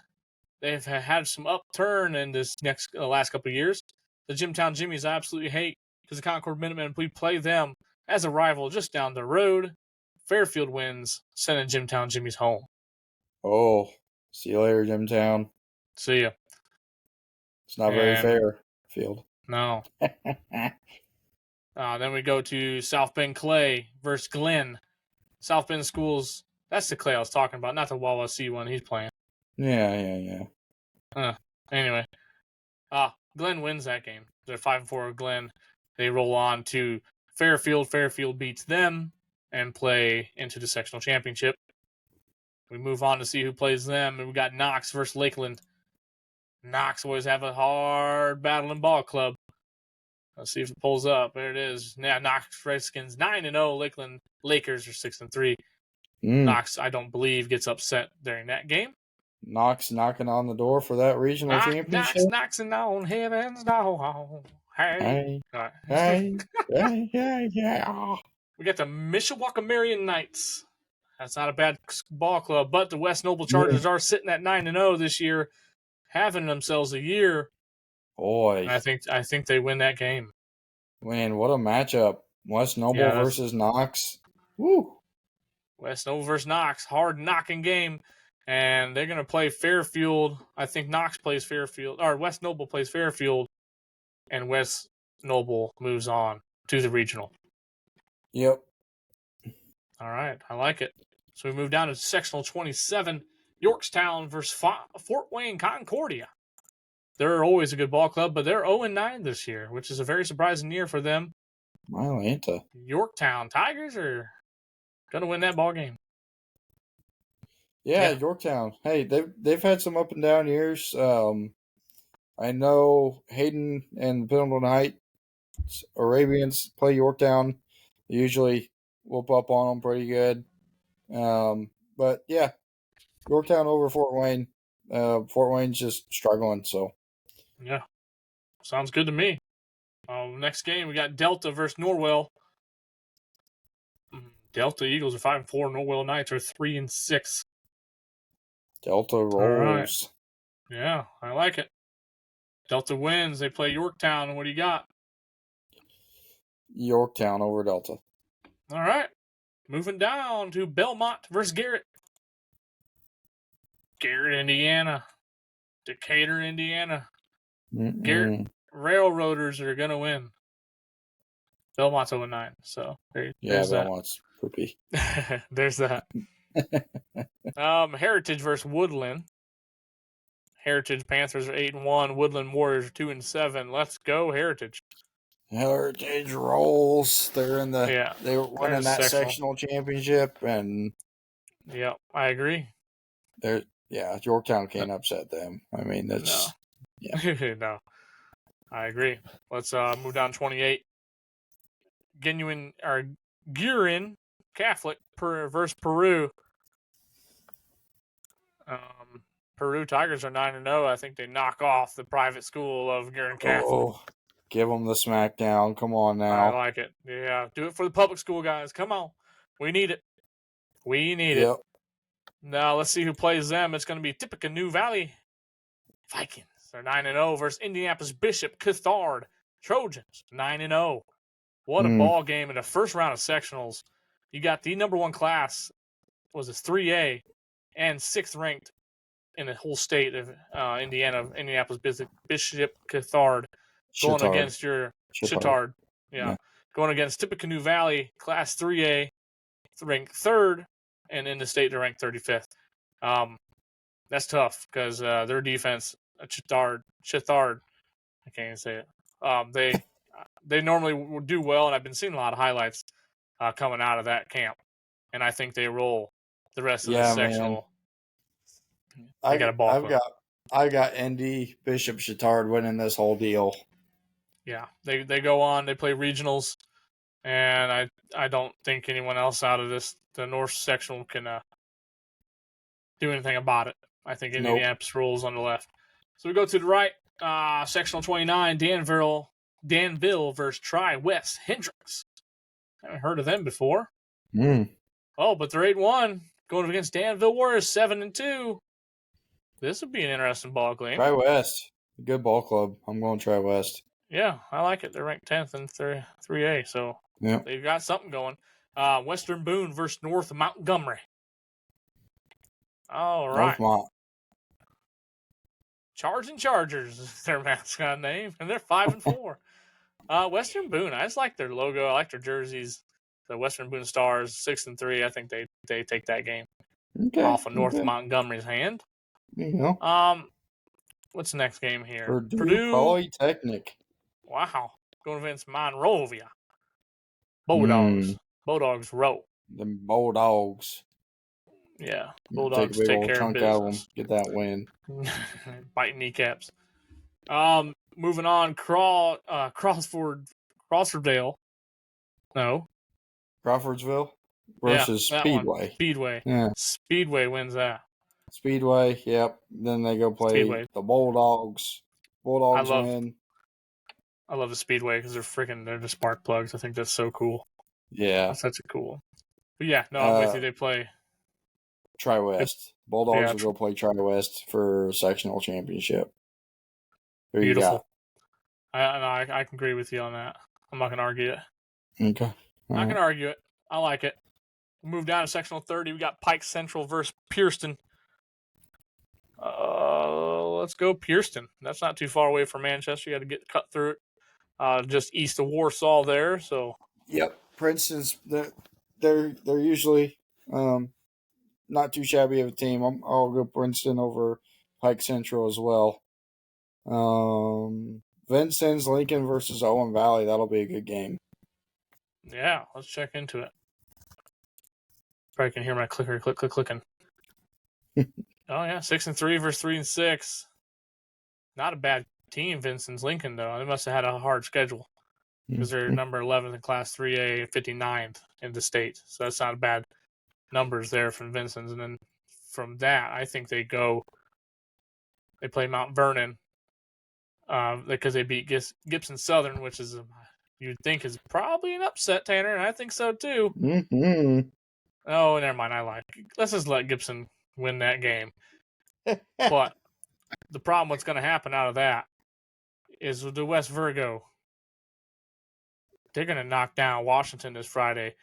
They've had some upturn in this last couple of years. The Jimtown Jimmies I absolutely hate because the Concord Minutemen, we play them as a rival just down the road. Fairfield wins, sending Jimtown Jimmies home. Oh, see you later, Jimtown. See ya. It's not very fair, Field. No. Then we go to South Bend Clay versus Glenn. South Bend Schools, that's the Clay I was talking about, not the Wawa C one he's playing. Yeah. Anyway. Glenn wins that game. They're 5-4 Glenn. They roll on to Fairfield. Fairfield beats them and play into the sectional championship. We move on to see who plays them. And we got Knox versus Lakeland. Knox always have a hard battle in ball club. Let's see if it pulls up. There it is. Now Knox Redskins 9-0. Lakeland Lakers are 6-3. Knox, I don't believe, gets upset during that game. Knox knocking on the door for that regional championship. Knox knocking on heaven's door. Hey. Yeah. We got the Mishawaka Marion Knights. That's not a bad ball club, but the West Noble Chargers are sitting at 9-0 this year, having themselves a year. Boy, and I think they win that game. Man, what a matchup! West Noble versus Knox. Woo! West Noble versus Knox, hard knocking game, and they're going to play Fairfield. I think Knox plays Fairfield, or West Noble plays Fairfield, and West Noble moves on to the regional. Yep. All right, I like it. So we move down to sectional 27, Yorktown versus Fort Wayne Concordia. They're always a good ball club, but they're 0-9 this year, which is a very surprising year for them. Atlanta. Yorktown Tigers are going to win that ball game. Yeah, Yorktown. Hey, they've had some up and down years. I know Hayden and the Pendleton Heights Arabians play Yorktown. They usually whoop up on them pretty good. But yeah, Yorktown over Fort Wayne. Fort Wayne's just struggling, so. Yeah, sounds good to me. Next game, we got Delta versus Norwell. Delta Eagles are 5-4. Norwell Knights are 3-6. Delta rolls. Right. Yeah, I like it. Delta wins. They play Yorktown. What do you got? Yorktown over Delta. All right. Moving down to Belmont versus Garrett. Garrett, Indiana. Decatur, Indiana. Garrett Railroaders are going to win. Belmont's 0-9. So there's Belmont's poopy. There's that. Heritage versus Woodland. Heritage Panthers are 8-1. Woodland Warriors are 2-7. Let's go, Heritage. Heritage rolls. They're in the they were winning that sectional championship, and I agree. Yorktown can't upset them. I mean, that's no, I agree. Let's move down 28. Guerin Catholic versus Peru. Peru Tigers are 9-0. I think they knock off the private school of Guerin Catholic. Oh, give them the smackdown. Come on now. I like it. Yeah, do it for the public school guys. Come on. We need it. We need it. Now let's see who plays them. It's going to be Tippecanoe Valley Vikings. They're 9-0 versus Indianapolis Bishop Cathard Trojans 9-0. What a ball game in the first round of sectionals. You got the number one class was this 3A and 6th ranked in the whole state of Indianapolis Bishop Cathard going against your Chittard. Yeah. Going against Tippecanoe Valley Class 3A, ranked 3rd, and in the state they're ranked 35th. That's tough because their defense, Chittard, I can't even say it. They normally do well, and I've been seeing a lot of highlights coming out of that camp, and I think they roll the rest of the sectional. Man. I got Indy Bishop Chittard winning this whole deal. Yeah, they go on. They play regionals, and I don't think anyone else out of the North sectional can do anything about it. I think Indianapolis rolls on the left. So we go to the right, sectional 29, Danville versus Tri-West Hendricks. Haven't heard of them before. Oh, but they're 8-1 going against Danville Warriors 7-2. This would be an interesting ball game. Tri-West, good ball club. I'm going Tri-West. Yeah, I like it. They're ranked 10th in 3A, so they've got something going. Western Boone versus North Montgomery. All right. Charging Chargers is their mascot name, and they're 5-4. Western Boone, I just like their logo. I like their jerseys. The Western Boone Stars, 6-3. I think they take that game off of North Montgomery's hand. What's the next game here? Purdue Polytechnic. Wow. Going against Monrovia. Bulldogs. Bulldogs roll. Them Bulldogs. Yeah. Bulldogs take care of business. Get that win. Biting kneecaps. Moving on. Crawfordsville. No. Crawfordsville versus Speedway. Speedway. Yeah. Speedway wins that. Speedway, yep. Then they go play the Bulldogs. Bulldogs win. I love the Speedway because they're the spark plugs. I think that's so cool. Yeah. That's such a cool. But yeah, no, I'm with you. They play Tri-West. Bulldogs will go play Tri-West for sectional championship. Who beautiful. I can agree with you on that. I'm not going to argue it. Okay. Not going to argue it. I like it. We'll move down to sectional 30. We got Pike Central versus Pierceton. Let's go Pierceton. That's not too far away from Manchester. You got to get cut through it. Just east of Warsaw there. So. Yep. Princeton's they're usually not too shabby of a team. I'll go Princeton over Pike Central as well. Vincennes Lincoln versus Owen Valley. That'll be a good game. Yeah, let's check into it. Probably can hear my clicker clicking. Oh yeah, 6-3 versus 3-6. Not a bad team, Vincennes Lincoln though. They must have had a hard schedule because they're number 11th in Class 3A, 59th in the state. So that's not bad numbers there from Vincennes. And then from that, I think they play Mount Vernon because they beat Gibson Southern, which is you'd think is probably an upset, Tanner, and I think so too. Oh, never mind. Let's just let Gibson win that game. But the problem, what's going to happen out of that is with the West Virgo, they're going to knock down Washington this Friday.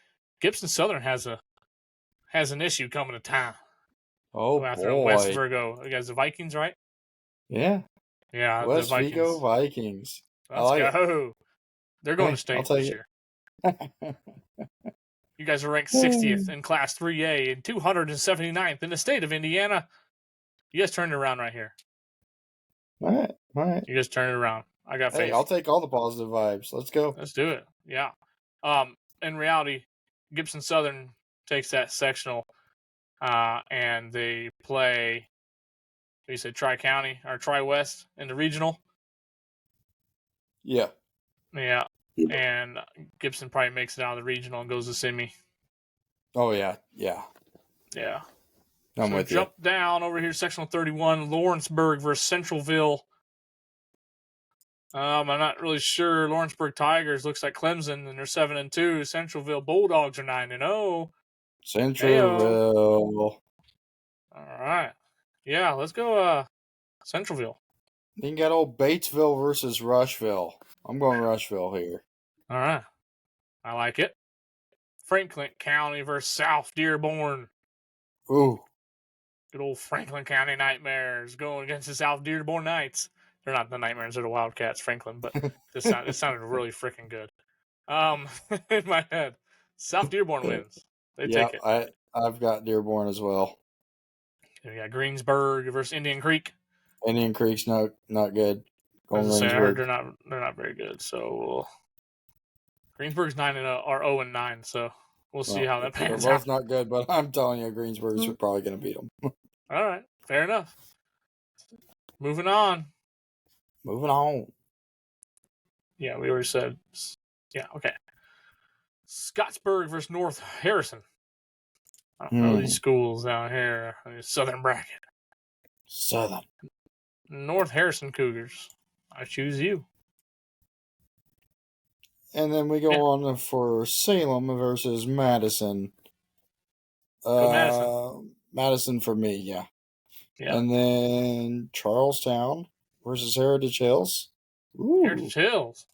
Gibson Southern has an issue coming to town. Oh, after boy. West Virgo. You guys, the Vikings, right? Yeah. Yeah, West the Vikings. Virgo Vikings. Let's go. They're going to state this year. You guys are ranked 60th in Class 3A and 279th in the state of Indiana. You guys turn it around right here. All right. You guys turn it around. I got faith. Hey, I'll take all the positive vibes. Let's go. Let's do it. Yeah. In reality, Gibson Southern takes that sectional, and they play. You said Tri-County or Tri-West in the regional. Yeah. Yeah. And Gibson probably makes it out of the regional and goes to semi. Oh yeah. I'm with you. Jump down over here, sectional 31, Lawrenceburg versus Centralville. I'm not really sure. Lawrenceburg Tigers looks like Clemson, and they're 7-2. Centralville Bulldogs are 9-0. Centralville. All right. Yeah, let's go Centralville. Then you got old Batesville versus Rushville. I'm going Rushville here. All right. I like it. Franklin County versus South Dearborn. Ooh. Good old Franklin County Nightmares going against the South Dearborn Knights. They're not the Nightmares, they're the Wildcats, Franklin, but it sounded really freaking good. In my head. South Dearborn wins. They Yeah, take it. I've got Dearborn as well. We got Greensburg versus Indian Creek. Indian Creek's not good. As Going I say, I heard Greensburg. they're not very good. So Greensburg's 9-9, so we'll see how that They're pans both out. not good, but I'm telling you, Greensburg's probably going to beat them. All right, fair enough. Moving on. Moving on. Yeah, we already said. Yeah, okay. Scottsburg versus North Harrison. I don't know these schools down here. Southern bracket. Southern. North Harrison Cougars. I choose you. And then we go on for Salem versus Madison. Go Madison. Madison for me, yeah. Yeah. And then Charlestown versus Heritage Hills. Ooh. Heritage Hills.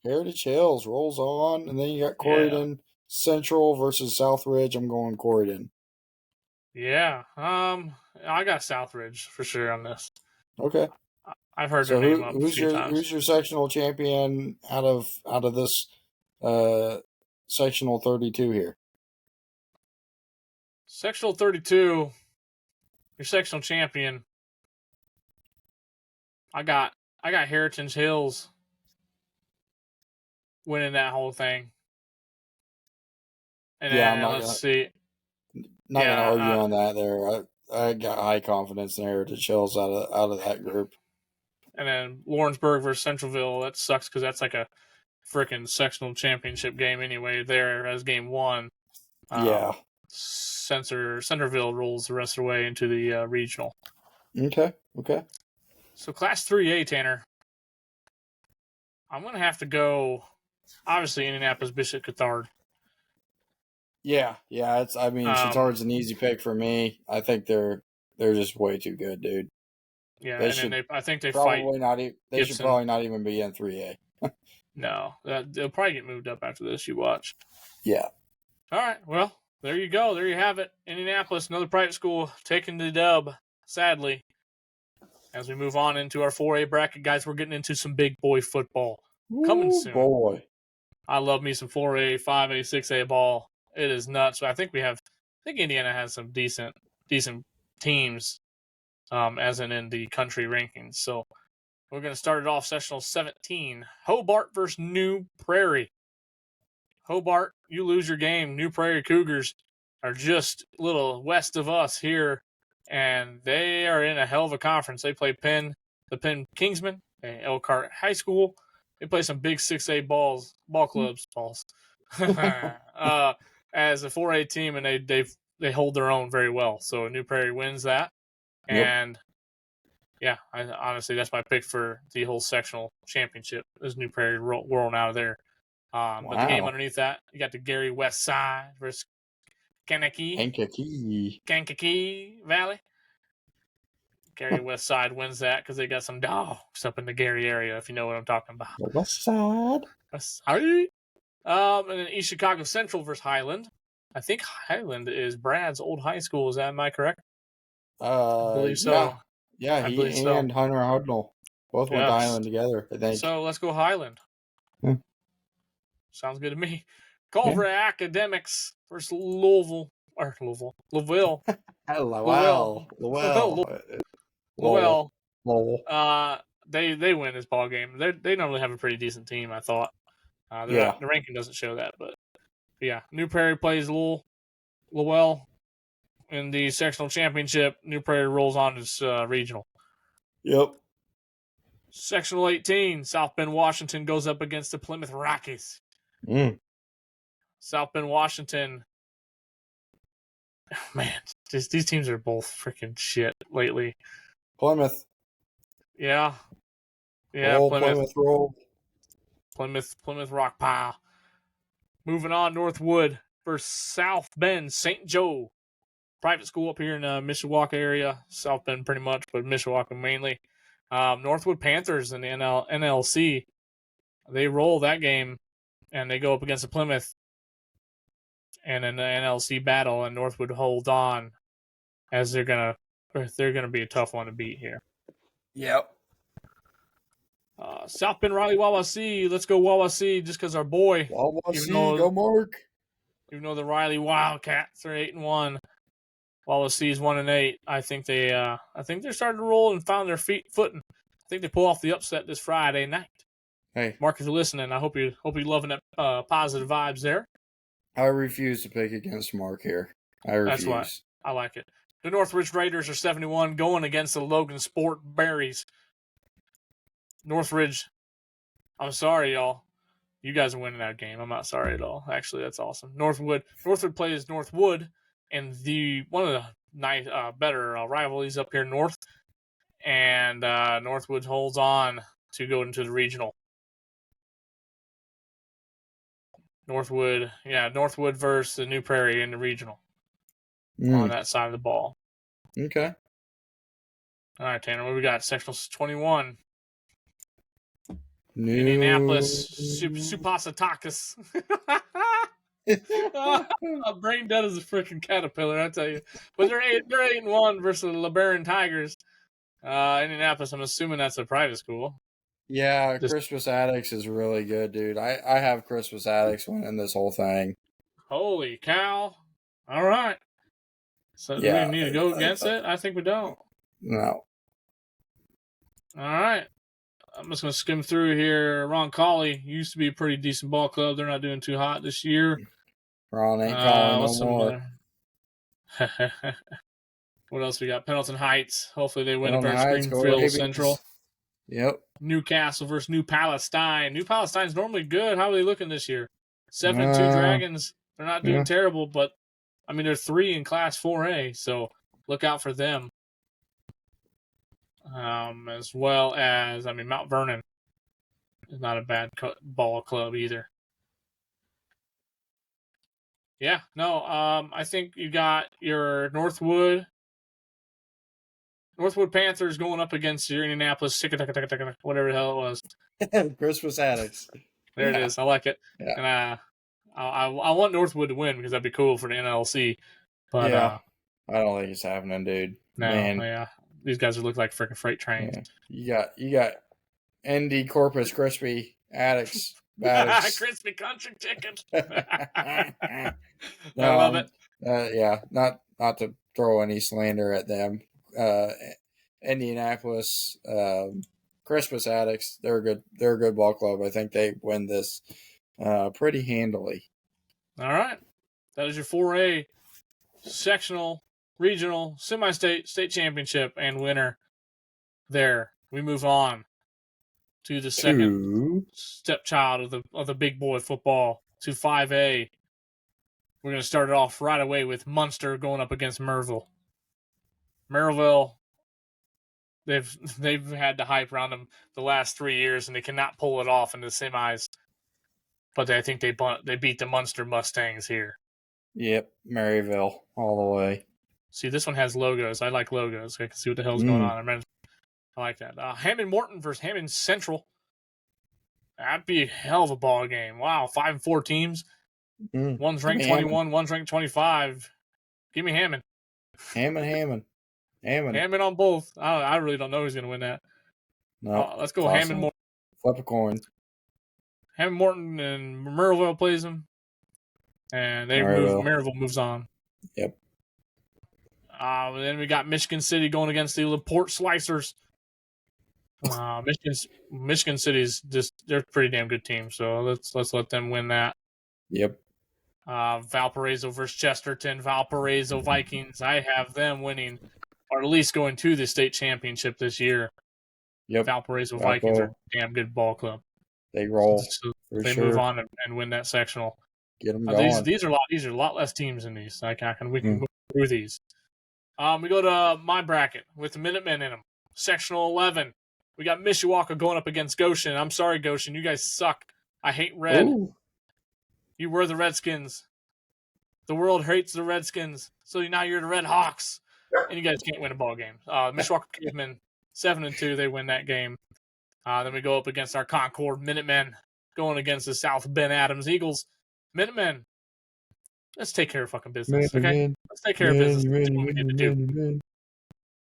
Heritage Hills rolls on. And then you got Corydon Central versus Southridge. I'm going Corydon. Yeah. I got Southridge for sure on this. Okay. I've heard their name up a few times. Who's your sectional champion out of this sectional 32 here? Sectional 32, your sectional champion. I got Heritage Hills winning that whole thing. And then let's see. Not gonna argue on that there. I got high confidence in Heritage Hills out of that group. And then Lawrenceburg versus Centralville. That sucks because that's like a freaking sectional championship game anyway. There as game one. Yeah. Centerville rolls the rest of the way into the regional. Okay. So Class 3A, Tanner. I'm gonna have to go. Obviously, Indianapolis Bishop Cathard. Yeah. Chittard's an easy pick for me. I think they're just way too good, dude. Yeah, I think they probably fight. They should probably not even be in 3A. No, they'll probably get moved up after this. You watch. Yeah. All right. Well, there you go. There you have it. Indianapolis, another private school taking the dub. Sadly, as we move on into our 4A bracket, guys, we're getting into some big boy football coming soon. Boy, I love me some 4A, 5A, 6A ball. It is nuts. So I think Indiana has some decent teams, as in the country rankings. So we're going to start it off sectional 17. Hobart versus New Prairie. Hobart, you lose your game. New Prairie Cougars are just a little west of us here, and they are in a hell of a conference. They play the Penn Kingsmen, Elkhart High School. They play some big 6A ball clubs, as a 4A team, and they hold their own very well. So New Prairie wins that, and honestly, that's my pick for the whole sectional championship. Is New Prairie rolling out of there. But the game underneath that, you got the Gary West Side versus Kankakee Valley. Gary West Side wins that because they got some dogs up in the Gary area, if you know what I'm talking about. The West Side. And then East Chicago Central versus Highland. I think Highland is Brad's old high school. Am I correct? I believe so. Yeah, he and Hunter Hudnall both went to Highland together, I think. So let's go Highland. Sounds good to me. Culver Academics versus Louisville. Lowell. They win this ball game. They normally have a pretty decent team, I thought. The ranking doesn't show that, but yeah. New Prairie plays Lowell in the sectional championship. New Prairie rolls on to regional. Yep. Sectional 18, South Bend, Washington goes up against the Plymouth Rockies. South Bend, Washington. Man, these teams are both freaking shit lately. Plymouth. Yeah. Plymouth roll. Plymouth Rock Pile. Moving on, Northwood versus South Bend, St. Joe. private school up here in the Mishawaka area, South Bend pretty much, but Mishawaka mainly. Northwood Panthers in the NLC. They roll that game, and they go up against the Plymouth, and in the NLC battle, and Northwood hold on, as they're gonna be a tough one to beat here. Yep. South Bend Riley Wawasee. Let's go Wawasee, just because our boy. Wawasee, go Mark. Even though the Riley Wildcats are 8-1, Wawasee is 1-8. I think they're starting to roll and found their footing. I think they pull off the upset this Friday night. Hey, Mark, if you're listening, I hope you're loving that positive vibes there. I refuse to pick against Mark here. I refuse. That's why I like it. The Northridge Raiders are 71, going against the Logan Sport Berries. Northridge, I'm sorry, y'all. You guys are winning that game. I'm not sorry at all. Actually, that's awesome. Northwood plays Northwood, and one of the nice, better rivalries up here north. And Northwood holds on to go into the regional. Northwood versus the New Prairie in the regional on that side of the ball. Okay. All right, Tanner, what we got? Sectional 21. Indianapolis, Supasitakas. Brain dead as a freaking caterpillar, I tell you. But they're 8-1 versus the LeBaron Tigers. Indianapolis, I'm assuming that's a private school. Yeah, Christmas Addicts is really good, dude. I have Christmas Addicts winning this whole thing. Holy cow. All right. So do we need to go against it? I think we don't. No. All right. I'm just going to skim through here. Ron Colley used to be a pretty decent ball club. They're not doing too hot this year. Ron ain't calling no more. What else we got? Pendleton Heights. Hopefully they win up at Springfield Central. Yep. Newcastle versus New Palestine. New Palestine's normally good. How are they looking this year? 7-2 Dragons. They're not doing terrible, but I mean they're 3 in Class 4A, so look out for them. As well as Mount Vernon is not a bad ball club either. Yeah, no. I think you got your Northwood Panthers going up against your Indianapolis, whatever the hell it was. Christmas Addicts. There it is. I like it. Yeah. And I want Northwood to win because that'd be cool for the NLC. But I don't think it's happening, dude. No, man. Yeah. These guys look like freaking freight trains. Yeah. You got ND Corpus Crispy Addicts. Crispy country chicken. I love it. Not to throw any slander at them. Indianapolis Christmas Addicts, they're a good ball club. I think they win this pretty handily. All right. That is your 4A sectional, regional, semi-state, state championship, and winner there. We move on to the second stepchild of the big boy football, to 5A. We're going to start it off right away with Munster going up against Merville. Merrillville, they've had the hype around them the last 3 years, and they cannot pull it off in the semis. But I think they beat the Munster Mustangs here. Yep, Maryville all the way. See, this one has logos. I like logos. I can see what the hell's going on. I like that. Hammond Morton versus Hammond Central. That'd be a hell of a ball game. Wow, 5-4 teams. One's ranked 21, one's ranked 25. Give me Hammond. Hammond on both. I really don't know who's going to win that. No, let's go Hammond Morton. Flip a coin. Hammond Morton and Merrillville plays them. And Maryville moves on. Yep. Then we got Michigan City going against the LaPorte Slicers. Michigan City's they're a pretty damn good team, so let's let them win that. Yep. Valparaiso versus Chesterton. Valparaiso Vikings. I have them winning, or at least going to the state championship this year. Yep. Valparaiso Vikings are a damn good ball club. They roll. So they move on and win that sectional. Get them going. These are a lot less teams in these. We can go through these. We go to my bracket with the Minutemen in them. Sectional 11. We got Mishawaka going up against Goshen. I'm sorry, Goshen. You guys suck. I hate red. Ooh. You were the Redskins. The world hates the Redskins, so now you're the Red Hawks, and you guys can't win a ball game. Mishawaka Cavemen 7-2, they win that game. Then we go up against our Concord Minutemen, going against the South Bend Adams Eagles. Minutemen, let's take care of fucking business, okay? Let's take care of business. That's what we need to do.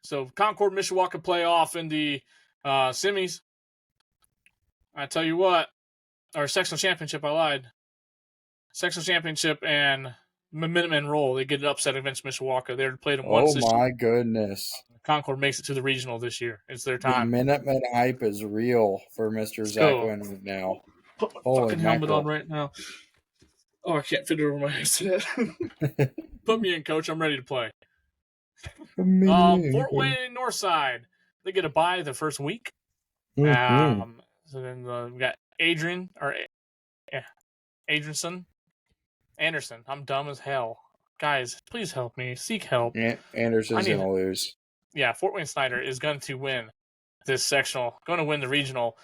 So Concord Mishawaka playoff in the semis. I tell you what, our sectional championship, I lied. Sectional championship and Minutemen roll. They get an upset against Mishawaka. They're played them once. Oh my goodness! Concord makes it to the regional this year. It's their The time. Minutemen hype is real for Mr. Zach Wynn now. Put my Holy fucking helmet mackerel. on right now. Oh, I can't fit it over my headset. Put me in, coach. I'm ready to play. Fort Wayne Northside. They get a bye the first week. So then we got Anderson. I'm dumb as hell. Guys, please help me. Seek help. Anderson's going to lose. Yeah, Fort Wayne Snyder is going to win this sectional, going to win the regional.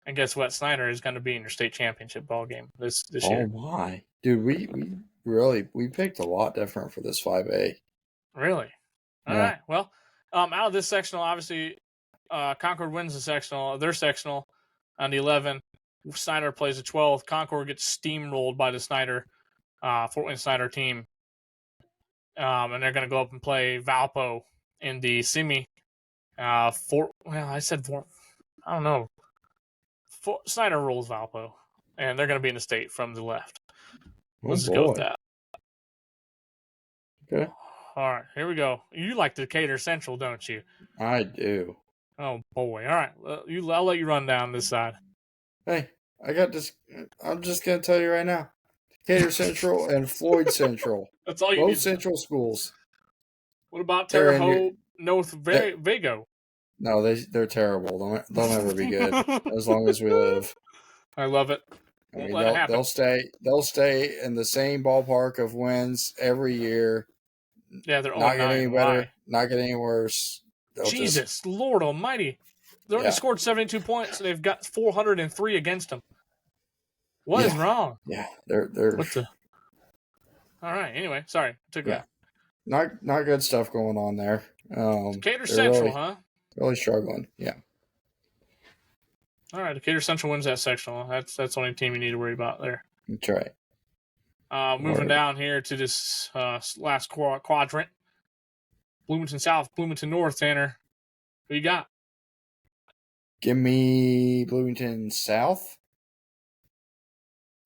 And guess what? Snyder is going to be in your state championship ball game this year. Oh, my. Dude, we picked a lot different for this 5A. Really? All right. Well, out of this sectional, obviously, Concord wins the sectional. Their sectional on the 11. Snyder plays the 12th. Concord gets steamrolled by the Fort Wayne Snyder team. And they're going to go up and play Valpo in the semi. I don't know. Snyder rolls Valpo, and they're going to be in the state from the left. Let's just go with that. Okay. All right, here we go. You like Decatur Central, don't you? I do. Oh, boy. All right. I'll let you run down this side. Hey, I got this. I'm just going to tell you right now. Decatur Central and Floyd Central. That's all you need. Both Central schools. What about Terre Haute, North Vago? No, they're terrible. They'll never be good as long as we live. I love it. I mean, they'll stay in the same ballpark of wins every year. Yeah, they're not getting any better, not getting any worse. Jesus, Lord Almighty! They only scored 72 points, and they've got 403 against them. What is wrong? Yeah, they're. All right. Anyway, sorry, took it. Not good stuff going on there. Decatur Central, huh? Really struggling. Yeah. All right, Decatur Central wins that sectional. That's the only team you need to worry about there. That's right. Moving down here to this last quadrant. Bloomington South, Bloomington North, Tanner. Who you got? Give me Bloomington South.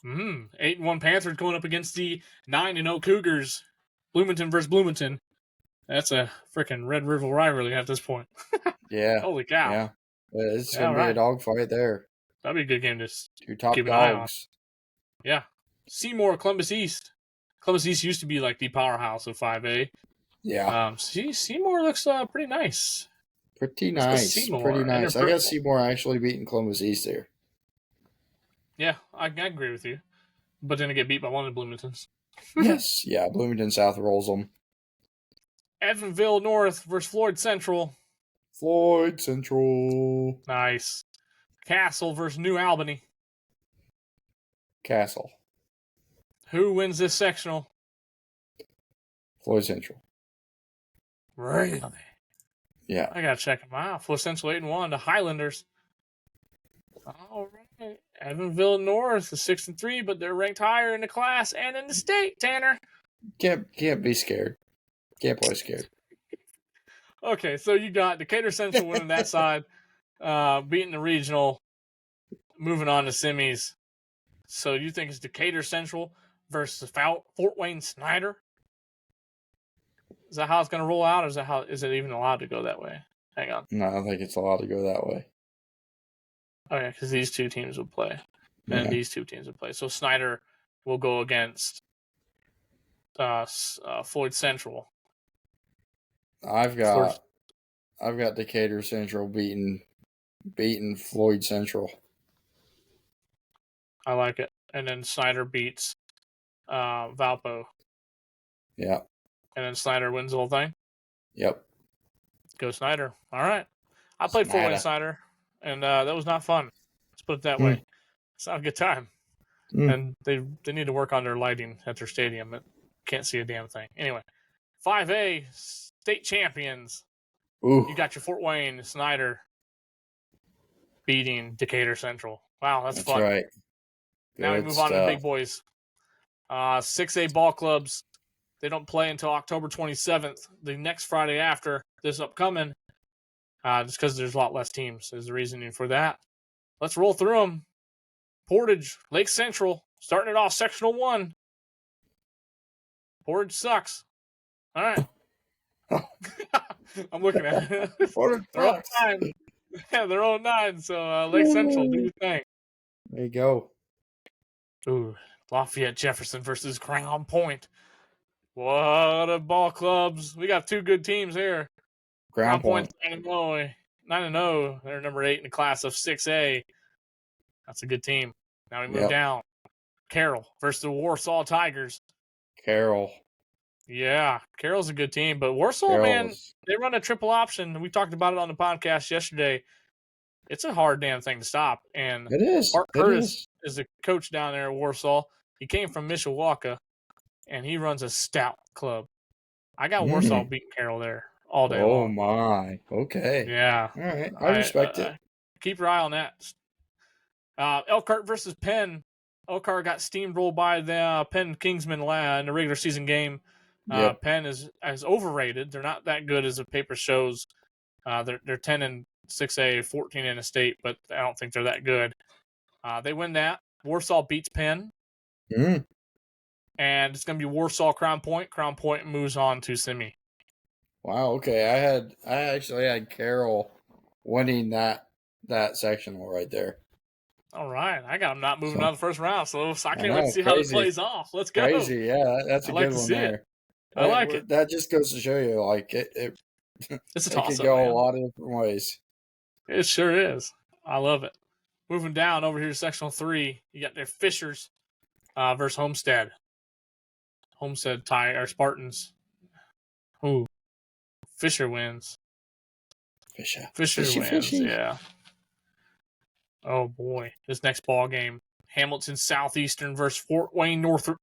8-1 Panthers going up against the 9-0 Cougars. Bloomington versus Bloomington. That's a freaking Red River rivalry at this point. Yeah. Holy cow. Yeah. It's going to be a dogfight there. That'd be a good game to Two top keep an eye on. Yeah. Seymour, Columbus East. Columbus East used to be like the powerhouse of 5A. Yeah. Seymour looks pretty nice. Pretty nice. I got Seymour actually beating Columbus East there. Yeah, I agree with you. But then they get beat by one of the Bloomingtons. Yes. Yeah, Bloomington South rolls them. Evansville North versus Floyd Central. Floyd Central. Nice. Castle versus New Albany. Castle. Who wins this sectional? Floyd Central. Really? Yeah. I gotta check them out. Floyd Central 8-1. The Highlanders. All right. Evansville North is 6-3, but they're ranked higher in the class and in the state. Tanner. Can't be scared. Can't play scared. Okay, so you got Decatur Central winning that side, beating the regional, moving on to semis. So you think it's Decatur Central versus Fort Wayne Snyder? Is that how it's going to roll out, or is it even allowed to go that way? Hang on. No, I think it's allowed to go that way. Okay, because these two teams will play, and these two teams will play. So Snyder will go against Floyd Central. I've got Decatur Central beating Floyd Central. I like it. And then Snyder beats Valpo. Yeah. And then Snyder wins the whole thing? Yep. Go Snyder. All right. I played Fort Wayne Snyder, and that was not fun. Let's put it that way. It's not a good time. And they need to work on their lighting at their stadium. Can't see a damn thing. Anyway, 5A state champions. Ooh, You got your Fort Wayne Snyder beating Decatur Central. Wow, that's that's fun. right. Now we Good move on to the stuff. big boys. 6A ball clubs. They don't play until October 27th, the next Friday after this upcoming, just because there's a lot less teams is the reasoning for that. Let's roll through them. Portage, Lake Central, starting it off, Sectional 1. Portage sucks. All right. I'm looking at it. Portage They're all sucks. 9. Yeah, they're all 9, so Lake Central, do your thing. There you go. Ooh, Lafayette Jefferson versus Crown Point. What a ball clubs. We got 2 good teams here. Ground Crown point. Point's 9-0. They're number 8 in the class of 6A. That's a good team. Now we move Yep. down. Carroll versus the Warsaw Tigers. Carroll. Yeah, Carroll's a good team, but Warsaw, man, they run a triple option. We talked about it on the podcast yesterday. It's a hard damn thing to stop. And It is. Mark It Curtis is the coach down there at Warsaw. He came from Mishawaka, and he runs a stout club. I got Warsaw beating Carroll there all day Oh long. my. Okay. Yeah. All right. I respect it. Keep your eye on that. Elkhart versus Penn. Elkhart got steamrolled by the Penn Kingsmen in the regular season game. Yep. Penn is overrated. They're not that good as the paper shows. They're 10 in 6A, 14 in a state, but I don't think they're that good. They win that. Warsaw beats Penn. Mm. And it's going to be Warsaw Crown Point. Crown Point moves on to semi. Wow. Okay. I actually had Carroll winning that sectional right there. All right. I got them not moving out of the first round, so I can't wait to see crazy. how it plays off. Let's go. Crazy. Yeah. That's a I like good to one see there. it. I like it. That just goes to show you, like, it It's a it toss could up, go man. a lot of different ways. It sure is. I love it. Moving down over here to Sectional 3, you got their Fishers versus Homestead. Homestead or Spartans. Ooh. Fisher wins. Fisher Fishy, wins, fishy. yeah. Oh, boy. This next ball game. Hamilton Southeastern versus Fort Wayne Northrop.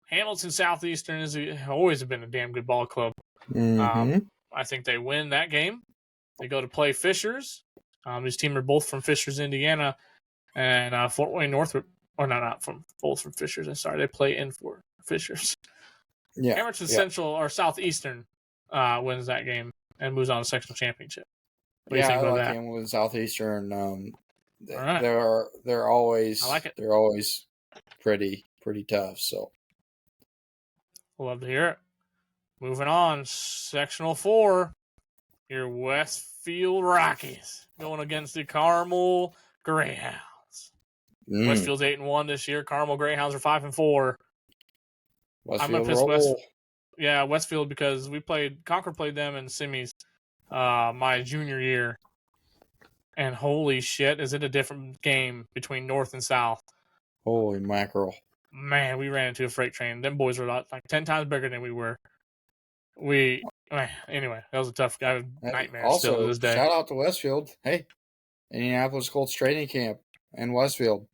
Hamilton Southeastern has always been a damn good ball club. Mm-hmm. I think they win that game. They go to play Fishers. These teams are both from Fishers, Indiana, and Fort Wayne Northrop. Or no, not from both from Fishers. I'm sorry, they play in Fort Fishers. Yeah. Hamilton Central or Southeastern wins that game and moves on to sectional championship. What do you think about that? Hamilton Southeastern. All right. They're always I like it. They're always pretty tough. So Love to hear it. Moving on, sectional 4. Your Westfield Rockies going against the Carmel Greyhounds. Westfield's 8-1 this year. Carmel Greyhounds are 5-4. Westfield I'm gonna piss roll. Westfield because Concord played them in semis my junior year. And holy shit, is it a different game between North and South? Holy mackerel. Man, we ran into a freight train. Them boys were like 10 times bigger than we were. Anyway, that was a tough nightmare also, still to this day. Shout out to Westfield. Hey, Indianapolis Colts training camp in Westfield.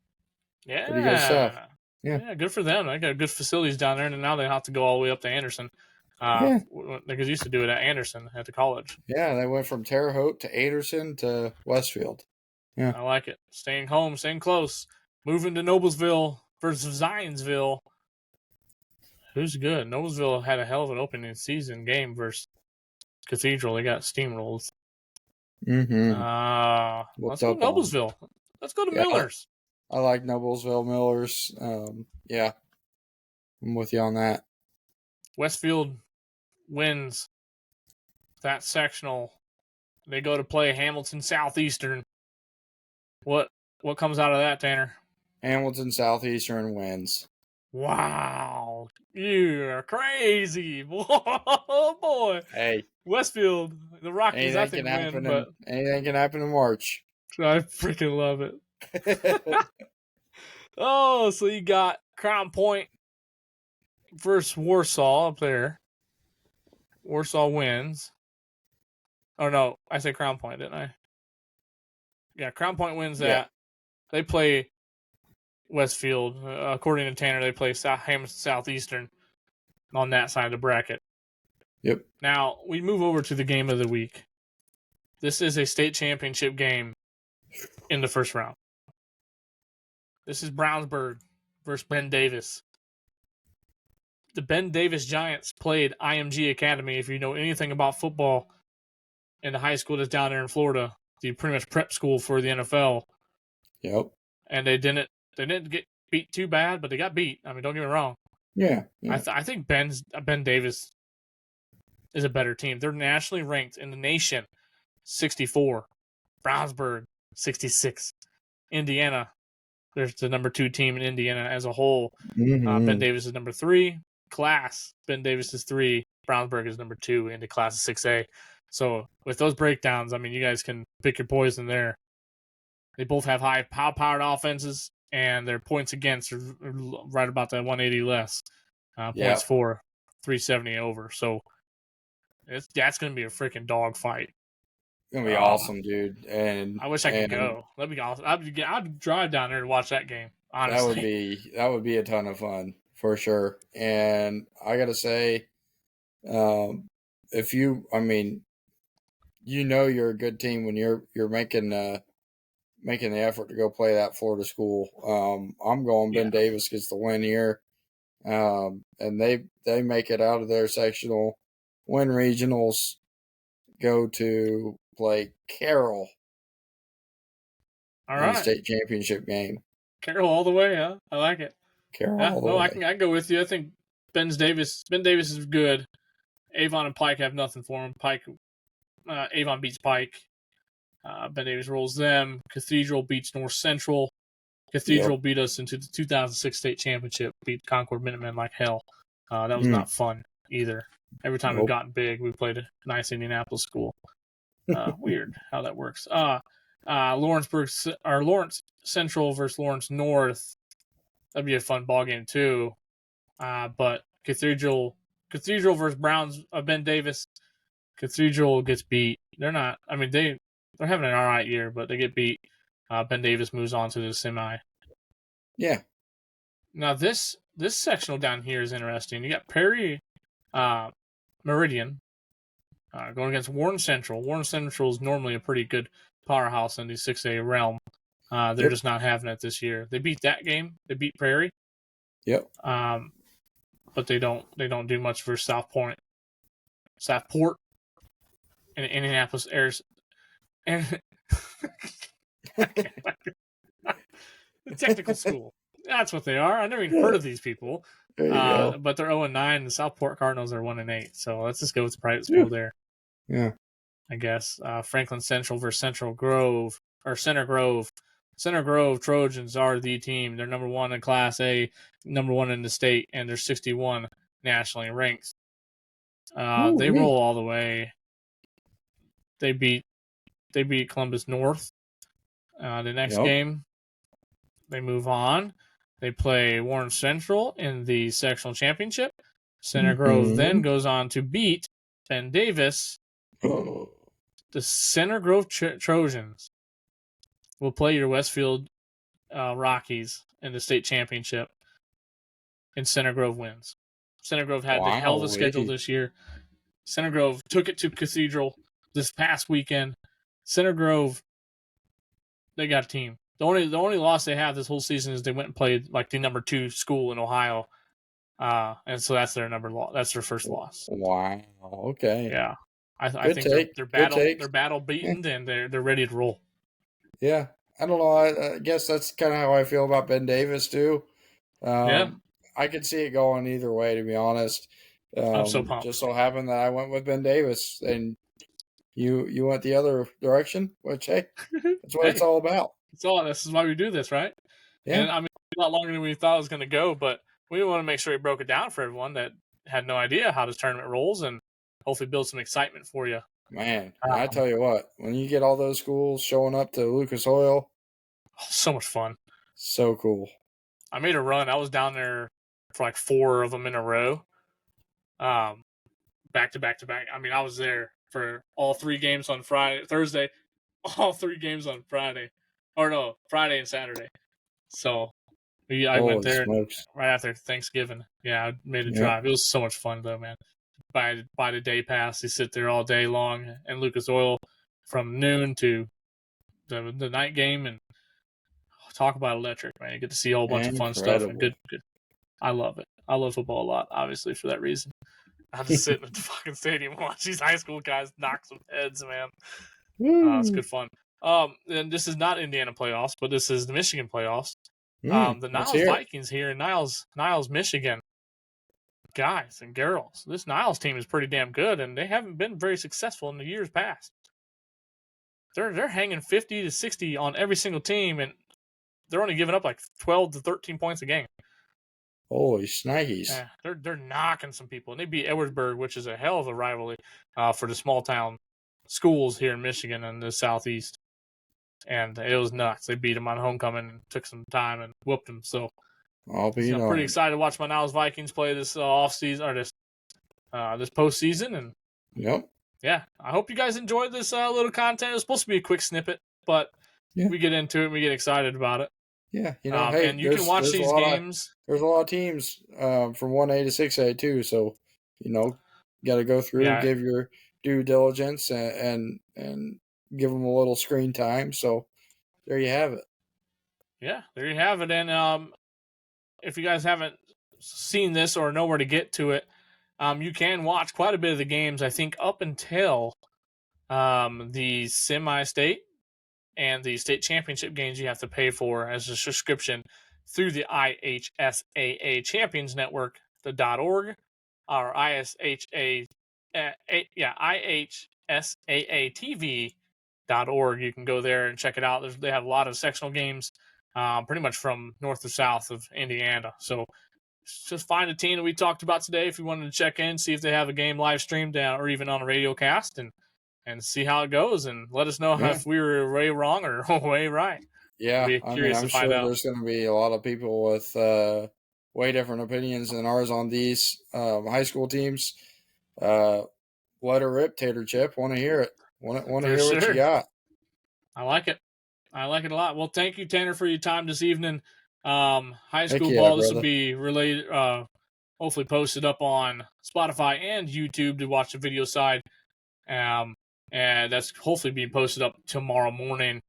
Yeah. Pretty good stuff. Yeah, good for them. They got good facilities down there, and now they have to go all the way up to Anderson. They used to do it at Anderson at the college. Yeah, they went from Terre Haute to Anderson to Westfield. Yeah. I like it. Staying home, staying close. Moving to Noblesville versus Zionsville. Who's good? Noblesville had a hell of an opening season game versus Cathedral. They got steamrolled. Mm-hmm. Let's go to Noblesville. Let's go to Millers. I like Noblesville Millers. Yeah, I'm with you on that. Westfield wins that sectional. They go to play Hamilton Southeastern. What comes out of that, Tanner? Hamilton Southeastern wins. Wow, you're crazy, oh boy! Hey, Westfield, the Rockies, I think win, but anything can happen in March. I freaking love it. Oh, so you got Crown Point versus Warsaw up there. Warsaw wins. Oh no, I said Crown Point, didn't I? Yeah, Crown Point wins that. Yeah. They play Westfield. According to Tanner, they play Hamilton Southeastern. on that side of the bracket. Yep. Now, we move over to the game of the week. This is a state championship game in the first round. This is Brownsburg versus Ben Davis. The Ben Davis Giants played IMG Academy. If you know anything about football in the high school that's down there in Florida, the pretty much prep school for the NFL. Yep. And they didn't get beat too bad, but they got beat. I mean, don't get me wrong. Yeah. I think Ben Davis is a better team. They're nationally ranked in the nation, 64. Brownsburg, 66. Indiana, there's the number 2 team in Indiana as a whole. Mm-hmm. Ben Davis is number 3. Class, Ben Davis is 3. Brownsburg is number 2 in the class of 6A. So with those breakdowns, I mean, you guys can pick your poison there. They both have high powered offenses, and their points against are right about that 180 less. Points for 370 over. So that's going to be a freaking dog fight. It's gonna be awesome, dude. And I wish I could go. That'd be awesome. I'd drive down there to watch that game. Honestly, that would be a ton of fun for sure. And I gotta say, if you, I mean, you know, you're a good team when you're making the effort to go play that Florida school. I'm going Ben Davis gets the win here, and they make it out of their sectional, win regionals, go to play Carroll. All right. In the state championship game. Carroll all the way, huh? I like it. Carroll all the way. I can go with you. I think Ben Davis is good. Avon and Pike have nothing for him. Avon beats Pike. Ben Davis rolls them. Cathedral beats North Central. Cathedral beat us into the 2006 state championship. Beat Concord Minutemen like hell. That was not fun either. Every time we've gotten big, we played a nice Indianapolis school. Weird how that works. Lawrence Central versus Lawrence North. That'd be a fun ball game too. But Cathedral versus Browns of Ben Davis. Cathedral gets beat. They're not. I mean, they're having an all right year, but they get beat. Ben Davis moves on to the semi. Yeah. Now this sectional down here is interesting. You got Perry, Meridian, going against Warren Central. Warren Central is normally a pretty good powerhouse in the 6A realm. They're just not having it this year. They beat that game. They beat Prairie. Yep. But they don't do much for Southport, and Indianapolis Airs, and the technical school. That's what they are. I never even heard of these people. But they're 0-9. The Southport Cardinals are 1-8. So let's just go with the private school there. Yeah. I guess. Franklin Central versus Center Grove. Center Grove Trojans are the team. They're number 1 in Class A, number 1 in the state, and they're 61 nationally ranked. They roll all the way. They beat Columbus North. The next game, they move on. They play Warren Central in the sectional championship. Center Grove then goes on to beat Ben Davis. The Center Grove Trojans will play your Westfield Rockies in the state championship, and Center Grove wins. Center Grove had the hell of a schedule this year. Center Grove took it to Cathedral this past weekend. Center Grove, they got a team. The only loss they have this whole season is they went and played like the number 2 school in Ohio, and so that's their that's their first loss. Wow. Okay. Yeah, I think they're battle beaten and they're ready to roll. Yeah, I don't know. I guess that's kind of how I feel about Ben Davis too. I could see it going either way, to be honest. I'm so pumped. Just so happened that I went with Ben Davis, and you went the other direction. Which hey, that's what it's all about. This is why we do this, right? Yeah. And I mean, a lot longer than we thought it was going to go, but we want to make sure we broke it down for everyone that had no idea how this tournament rolls, and hopefully build some excitement for you. Man, I tell you what, when you get all those schools showing up to Lucas Oil, so much fun. So cool. I made a run. I was down there for like 4 of them in a row. Back to back to back. I mean, I was there for all 3 games on Thursday, all 3 games on Friday. Or no, Friday and Saturday. So I went Holy there smokes! right after Thanksgiving. Yeah, I made a Yep. drive. It was so much fun though, man. Buy the day pass. You sit there all day long in Lucas Oil from noon to the night game, and talk about electric, man. You get to see a whole bunch of fun stuff and Incredible. good. I love it. I love football a lot, obviously for that reason. I just sit in the fucking stadium and watch these high school guys knock some heads, man. It's Woo. good fun. And this is not Indiana playoffs, but this is the Michigan playoffs. The Let's Niles hear it. Vikings here in Niles, Michigan, guys and girls. This Niles team is pretty damn good, and they haven't been very successful in the years past. They're hanging 50 to 60 on every single team, and they're only giving up like 12 to 13 points a game. Holy snikes! Yeah, they're knocking some people, and they beat Edwardsburg, which is a hell of a rivalry for the small town schools here in Michigan and the Southeast. And it was nuts. They beat them on homecoming and took some time and whooped them. So, I'll be I'm pretty excited to watch my Niles Vikings play this off season or this postseason. And Yep. yeah, I hope you guys enjoyed this little content. It was supposed to be a quick snippet, but we get into it and we get excited about it. Yeah, hey, and you can watch these games. There's a lot of teams from 1A to 6A too, so got to go through, give your due diligence, and give them a little screen time. So there you have it. Yeah, there you have it. And if you guys haven't seen this or know where to get to it, you can watch quite a bit of the games. I think up until the semi-state and the state championship games you have to pay for as a subscription through the IHSAA Champions Network, the .org, or IHSAATV.org. You can go there and check it out. They have a lot of sectional games, pretty much from north to south of Indiana. So just find a team that we talked about today if you wanted to check in, see if they have a game live streamed or even on a radio cast, and see how it goes, and let us know if we were way wrong or way right. Yeah, I'm sure there's going to be a lot of people with way different opinions than ours on these high school teams. Let her rip, Tater Chip. Want to hear it. Want to hear what you got. I like it. I like it a lot. Well, thank you, Tanner, for your time this evening. High school ball, this will be related, hopefully posted up on Spotify and YouTube to watch the video side. And that's hopefully being posted up tomorrow morning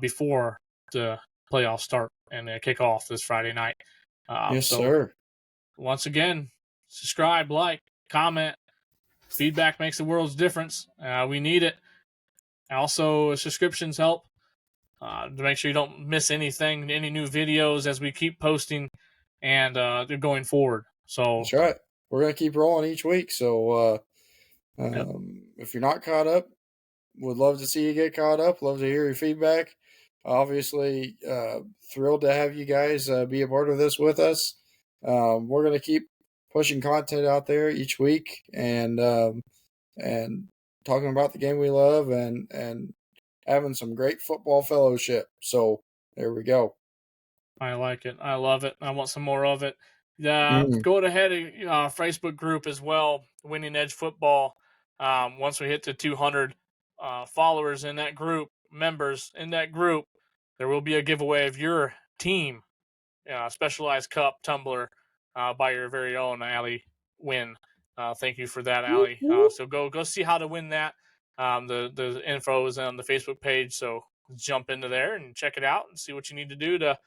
before the playoffs start and kick off this Friday night. Yes, sir. Once again, subscribe, like, comment. Feedback makes the world's difference. We need it. Also, subscriptions help to make sure you don't miss anything, any new videos as we keep posting and going forward. So that's right. We're going to keep rolling each week. So if you're not caught up, would love to see you get caught up. Love to hear your feedback. Obviously, thrilled to have you guys be a part of this with us. We're going to keep pushing content out there each week and talking about the game we love and having some great football fellowship. So there we go. I like it. I love it. I want some more of it. Go ahead, Facebook group as well, Winning Edge Football. Once we hit to 200 followers in that group, members in that group, there will be a giveaway of your team, specialized cup tumbler by your very own Allie Wynn. Thank you for that, Allie. So go see how to win that. The info is on the Facebook page, so jump into there and check it out and see what you need to do to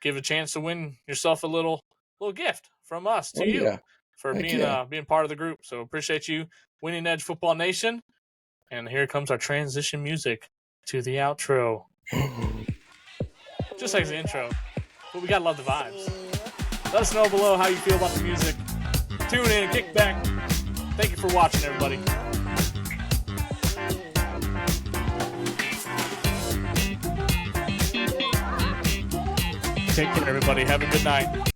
give a chance to win yourself a little gift from us to you for being part of the group. So appreciate you, Winning Edge Football Nation. And here comes our transition music to the outro. Just like the intro. But we gotta love the vibes. Let us know below how you feel about the music. Tune in and kick back. Thank you for watching, everybody. Take care, everybody. Have a good night.